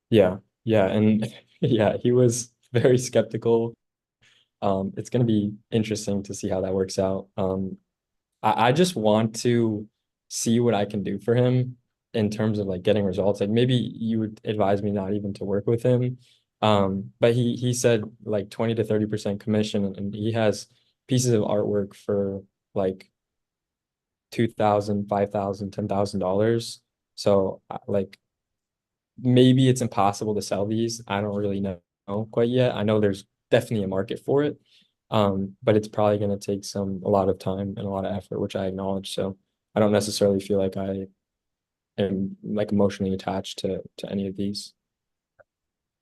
Yeah, and yeah, he was very skeptical. It's going to be interesting to see how that works out. I just want to see what I can do for him in terms of like getting results. Like maybe you would advise me not even to work with him. But he said like 20 to 30% commission, and he has pieces of artwork for like $2,000, $5,000, $10,000. So like maybe it's impossible to sell these. I don't really know quite yet. I know there's definitely a market for it. But it's probably going to take a lot of time and a lot of effort, which I acknowledge. So I don't necessarily feel like I am like emotionally attached to any of these.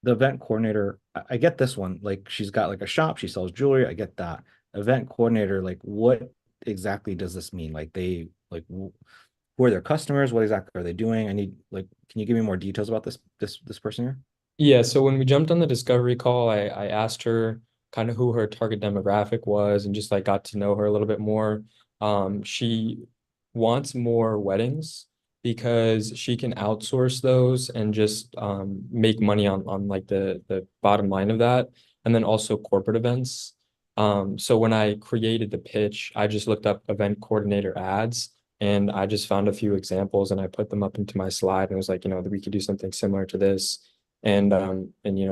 The event coordinator, I get this one. Like she's got like a shop, she sells jewelry. I get that. Event coordinator, like what exactly does this mean? Like they like who are their customers? What exactly are they doing? I need like, can you give me more details about this person here? Yeah, so when we jumped on the discovery call, I asked her kind of who her target demographic was and just like got to know her a little bit more. She wants more weddings because she can outsource those and just make money on like the bottom line of that, and then also corporate events. So when I created the pitch, I just looked up event coordinator ads and I just found a few examples and I put them up into my slide and was like, we could do something similar to this. And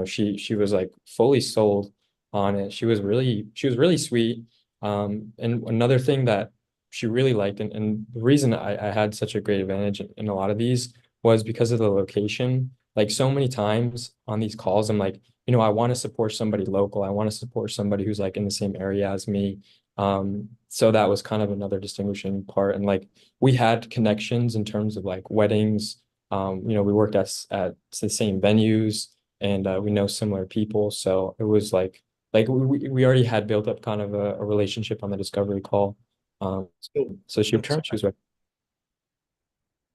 she was like fully sold on it. She was really sweet. And another thing that she really liked. And the reason I had such a great advantage in a lot of these was because of the location. Like so many times on these calls, I'm like, I want to support somebody local. I want to support somebody who's like in the same area as me. So that was kind of another distinguishing part. And like we had connections in terms of like weddings. We worked at the same venues and we know similar people. So it was like we already had built up kind of a relationship on the discovery call. So she in terms she was right.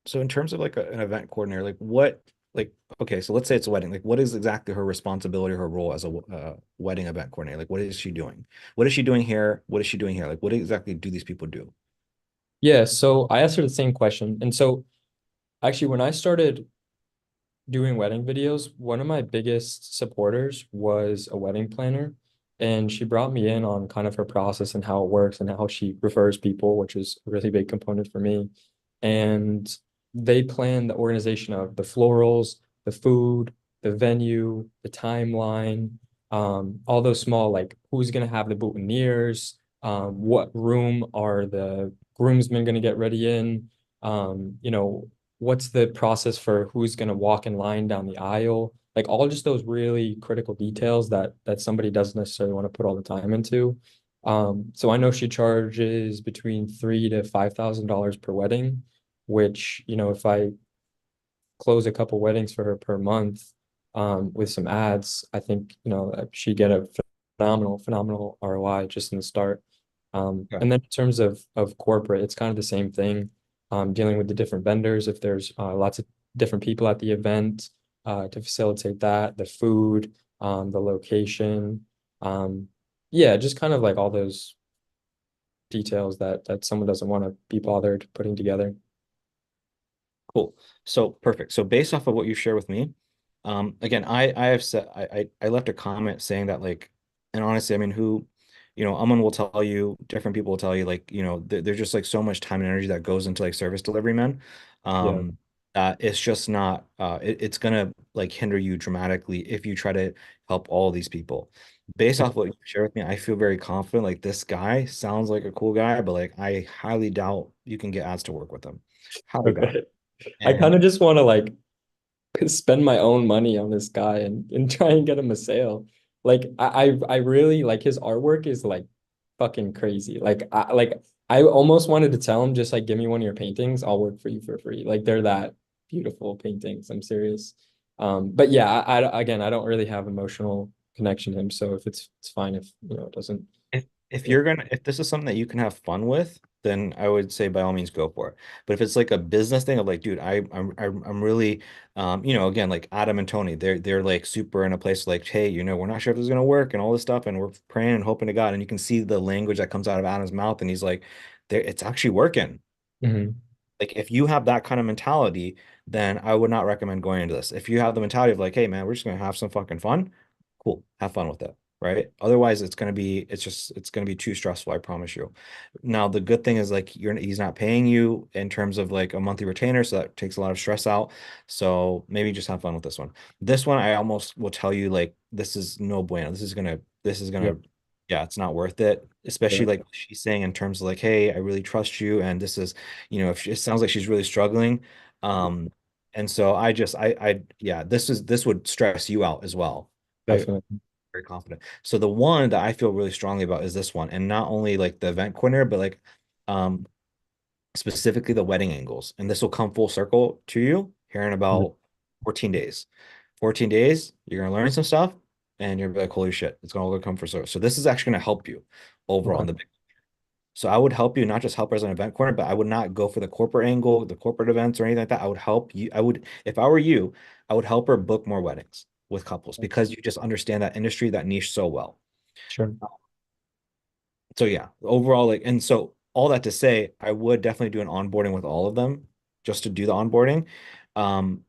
So in terms of like an event coordinator, like what, like, okay, so let's say it's a wedding. Like, what is exactly her responsibility, her role as a wedding event coordinator? Like, what is she doing? What is she doing here? What is she doing here? Like, what exactly do these people do? Yeah, so I asked her the same question. And so actually when I started doing wedding videos, one of my biggest supporters was a wedding planner. And she brought me in on kind of her process and how it works and how she refers people, which is a really big component for me. And they plan the organization of the florals, the food, the venue, the timeline, all those small, like who's going to have the boutonnieres, what room are the groomsmen going to get ready in, what's the process for who's going to walk in line down the aisle, like all just those really critical details that somebody doesn't necessarily want to put all the time into. So I know she charges between $3,000 to $5,000 per wedding, which, if I close a couple weddings for her per month, with some ads, I think, she get a phenomenal ROI just in the start. Okay. And then in terms of corporate, it's kind of the same thing. Dealing with the different vendors, if there's lots of different people at the event, to facilitate that, the food, the location, yeah, just kind of like all those details that someone doesn't want to be bothered putting together. Cool. So perfect. So based off of what you share with me, again, I have said I left a comment saying that like, and honestly, I mean, Aman will tell you, different people will tell you, like, there's just like so much time and energy that goes into like service delivery, man. Yeah. It's just not, it's gonna like hinder you dramatically if you try to help all these people. Based off what you share with me, I feel very confident. Like this guy sounds like a cool guy, but like I highly doubt you can get ads to work with him. Highly doubt. Okay. I kind And of just want to like spend my own money on this guy and try and get him a sale. Like I really like his artwork is like fucking crazy. I almost wanted to tell him just like give me one of your paintings, I'll work for you for free. Like they're that beautiful paintings. I'm serious. But yeah, again I don't really have emotional connection to him. So if it's fine if it doesn't. if Yeah. if this is something that you can have fun with, then I would say by all means go for it. But if it's like a business thing of like, dude, I'm really, again, like Adam and Tony, they're like super in a place like, hey, we're not sure if this is gonna work and all this stuff, and we're praying and hoping to God, and you can see the language that comes out of Adam's mouth, and he's like, there, it's actually working. Mhm. Like if you have that kind of mentality, then I would not recommend going into this. If you have the mentality of like, hey man, we're just gonna have some fucking fun, cool, have fun with it, right? Otherwise, it's gonna be too stressful, I promise you. Now, the good thing is like he's not paying you in terms of like a monthly retainer, so that takes a lot of stress out. So maybe just have fun with this one. This one, I almost will tell you like this is no bueno. This is Yeah. gonna yeah, it's not worth it, especially Yeah. like she's saying in terms of like, hey, I really trust you, and this is if it sounds like she's really struggling. And so yeah, this would stress you out as well. Definitely. Very confident. So the one that I feel really strongly about is this one, and not only like the event coordinator, but like um specifically the wedding angles. And this will come full circle to you here in Mhm. about 14 days. 14 days, you're gonna learn some stuff, and you're gonna be like, holy shit, it's gonna all come for service. So this is actually gonna help you overall in Okay. the big. So I would help you not just help her as an event coordinator, but I would not go for the corporate angle, the corporate events or anything like that. I would help you. If I were you, I would help her book more weddings with couples because you just understand that industry, that niche so well. Sure. So yeah, overall, like, and so all that to say, I would definitely do an onboarding with all of them just to do the onboarding. Um,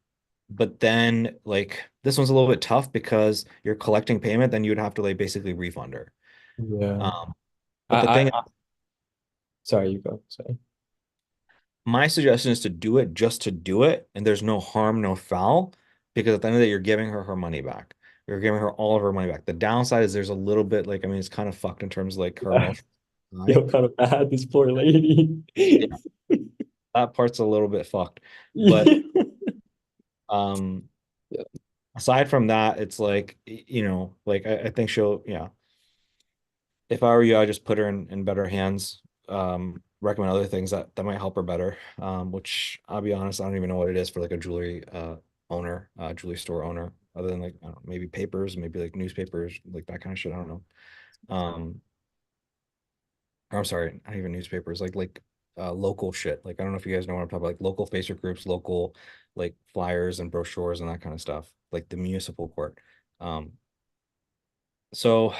but then like this one's a little bit tough because you're collecting payment, then you would have to like basically refund her. Yeah. But the thing, Sorry, you go. Sorry. my suggestion is to do it just to do it, and there's no harm, no foul, because at the end of the day, you're giving her her money back. You're giving her all of her money back. The downside is there's a little bit like, I mean, it's kind of fucked in terms of like her Yeah. emotions feel kind of bad, this poor lady. Yeah. That part's a little bit fucked. But um Yeah. aside from that, it's like, like I think she'll, yeah. If I were you, I'd just put her in better hands. Recommend other things that might help her better. Which I'll be honest, I don't even know what it is for like a jewelry owner, jewelry store owner, other than like, I don't know, maybe papers, maybe like newspapers, like that kind of shit. I don't know. Or I'm sorry, not even newspapers, local shit. Like I don't know if you guys know what I'm talking about, like local Facebook groups, local like flyers and brochures and that kind of stuff, like the municipal court. Um, so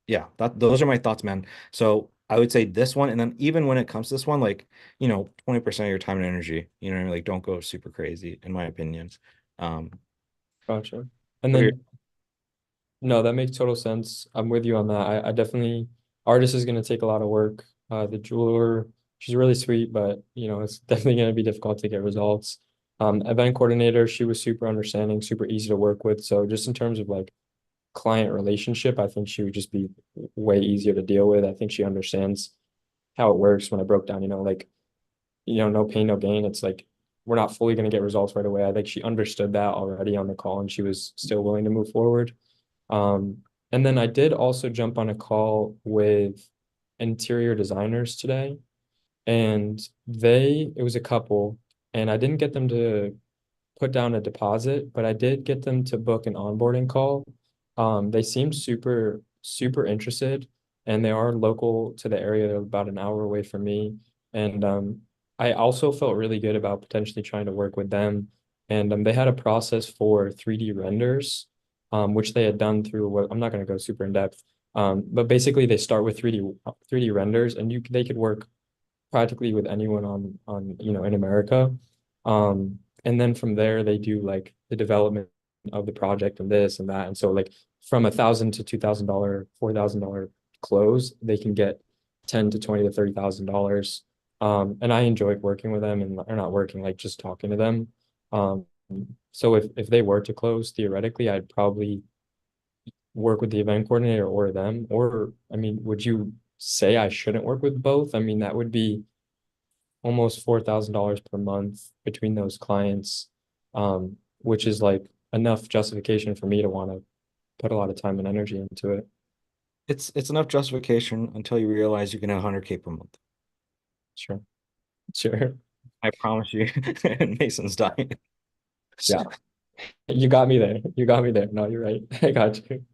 yeah, those are my thoughts, man. So I would say this one, and then even when it comes to this one, like 20% of your time and energy, what I mean? Like don't go super crazy, in my opinion. Um, Gotcha. And what are your- then no, that makes total sense. I'm with you on that. I definitely, artist is going to take a lot of work. The jeweler, she's really sweet, but it's definitely going to be difficult to get results. Event coordinator, she was super understanding, super easy to work with. So just in terms of like client relationship, I think she would just be way easier to deal with. I think she understands how it works. When I broke down, no pain, no gain. It's like we're not fully going to get results right away. I think she understood that already on the call, and she was still willing to move forward. And then I did also jump on a call with interior designers today, and it was a couple, and I didn't get them to put down a deposit, but I did get them to book an onboarding call. They seemed super, super interested, and they are local to the area. They're about an hour away from me. And I also felt really good about potentially trying to work with them. And they had a process for 3D renders, which they had done through what I'm not going to go super in depth. But basically they start with 3D renders, and they could work practically with anyone on in America. And then from there they do like the development of the project and this and that. And so like from $1,000 to $2,000, $4,000 close, they can get 10 to 20 to $30,000. And I enjoyed working with them, and or not working, like just talking to them. So if they were to close, theoretically, I'd probably work with the event coordinator or them. Or I mean, would you say I shouldn't work with both? I mean, that would be almost $4,000 per month between those clients, which is like enough justification for me to want to put a lot of time and energy into it. it's enough justification until you realize you can have 100K per month. Sure. Sure. I promise you. And Mason's dying. Yeah. You got me there. You got me there. No, you're right. I got you.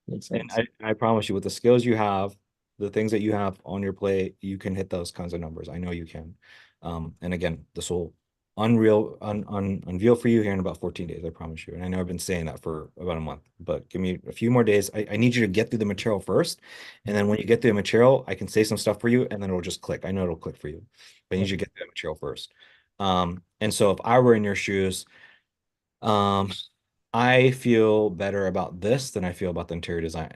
Makes And sense. I promise you, with the skills you have, the things that you have on your plate, you can hit those kinds of numbers. I know you can. And again, this will unveil for you here in about 14 days, I promise you. And I know I've been saying that for about a month, but give me a few more days. I need you to get through the material first. And then when you get through the material, I can say some stuff for you, and then it'll just click. I know it'll click for you, but I need you to get through the material first. And so if I were in your shoes, I feel better about this than I feel about the interior design.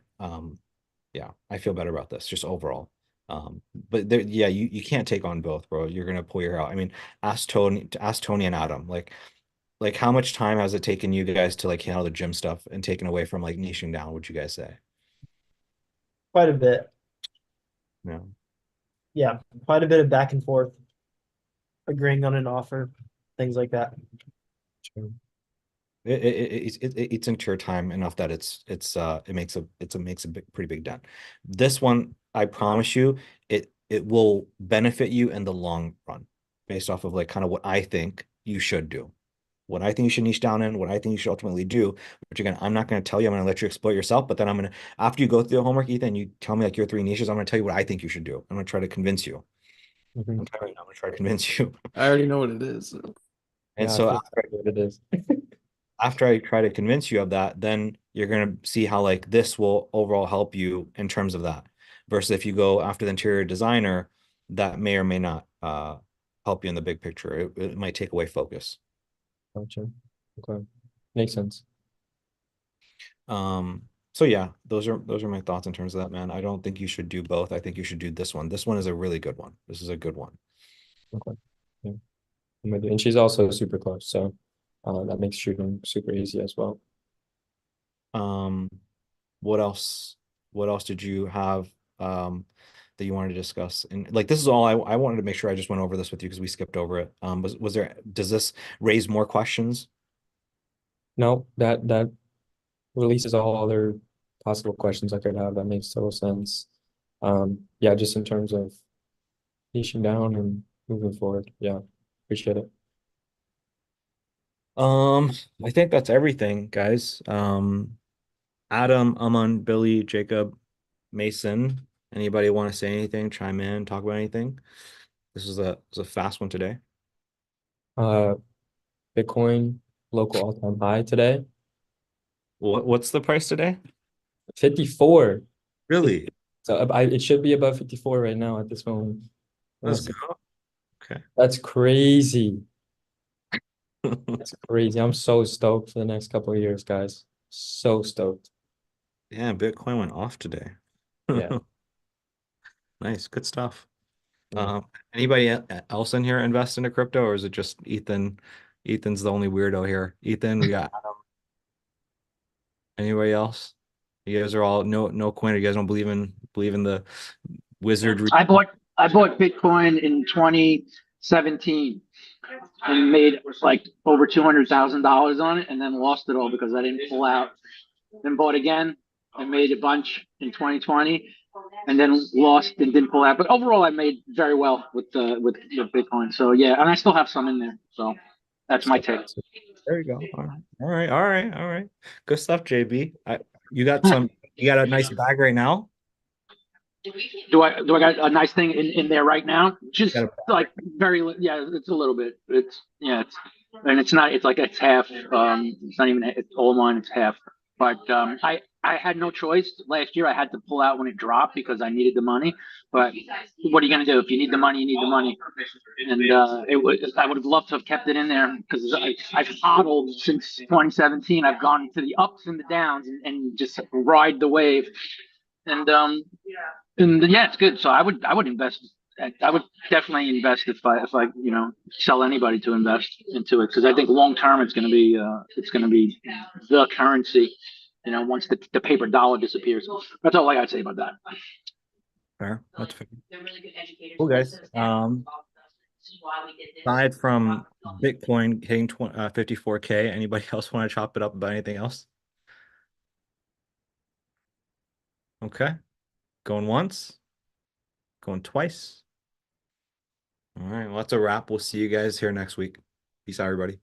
Yeah, I feel better about this just overall. But there, yeah, you can't take on both, bro. You're gonna pull your hair out. I mean, ask Tony and Adam, like how much time has it taken you guys to like handle the gym stuff and taken away from like niching down, would you guys say? Quite a bit. Yeah. Yeah, quite a bit of back and forth, agreeing on an offer, things like that. Sure. It's into your time enough that it makes a pretty big dent. This one, I promise you, it will benefit you in the long run, based off of like kind of what I think you should do, what I think you should niche down in, what I think you should ultimately do. Which again, I'm not going to tell you. I'm going to let you exploit yourself. But then after you go through the homework, Ethan, you tell me like your 3 niches. I'm going to tell you what I think you should do. I'm going to try to convince you. Mhm. I'm going to try to convince you. I already know what it is. And Yeah, I so feel exactly what it is. after I try to convince you of that, then you're going to see how like this will overall help you in terms of that. Versus if you go after the interior designer, that may or may not help you in the big picture. It might take away focus. Gotcha. Okay. Makes sense. So yeah, those are my thoughts in terms of that, man. I don't think you should do both. I think you should do this one. This one is a really good one. This is a good one. Okay. Yeah. I'm with you. And she's also super close, so that makes shooting super easy as well. What else? What else did you have that you wanted to discuss? And like, this is all I wanted to make sure I just went over this with you because we skipped over it. Was there, does this raise more questions? No, that releases all other possible questions I could have. That makes total sense. Yeah, just in terms of niching down and moving forward. Yeah, appreciate it. I think that's everything, guys. Adam, Aman, Billy, Jacob, Mason. Anybody want to say anything? Chime in, talk about anything? This was a fast one today. Bitcoin local all-time high today, What's the price today? 54. Really? So it should be above 54 right now at this moment. Let's go. Okay. That's crazy. That's crazy. I'm so stoked for the next couple of years, guys. So stoked. Yeah, Bitcoin went off today. Yeah. Nice, good stuff. Yeah. Anybody else in here invest into crypto, or is it just Ethan? Ethan's the only weirdo here. Ethan, we got Adam. Anybody else? You guys are all no coin. You guys don't believe in the wizardry. I bought Bitcoin in 2017 and made like over $200,000 on it, and then lost it all because I didn't pull out. Then bought again and made a bunch in 2020, and then lost and didn't pull out. But overall, I made very well with Bitcoin. So yeah, and I still have some in there. So that's my take. There you go. All right. Good stuff, JB. You got a nice bag right now? Do I got a nice thing in there right now? Just Got like yeah, it's a little bit. It's not. It's like it's half. It's not even. It's all mine. It's half. But I had no choice. Last year I had to pull out when it dropped because I needed the money. But what are you gonna do? If you need the money, you need the money. And I would have loved to have kept it in there because I've hodled since 2017. I've gone to the ups and the downs and just ride the wave. And yeah, it's good. So I would invest. I would definitely invest if I sell anybody to invest into it, because I think long term it's going to be the currency. Once the paper dollar disappears. That's all I got to say about that. Fair. That's fair. Cool, guys. Aside from Bitcoin hitting 54K, anybody else want to chop it up about anything else? Okay. Going once, going twice. All right. Well, that's a wrap. We'll see you guys here next week. Peace out, everybody.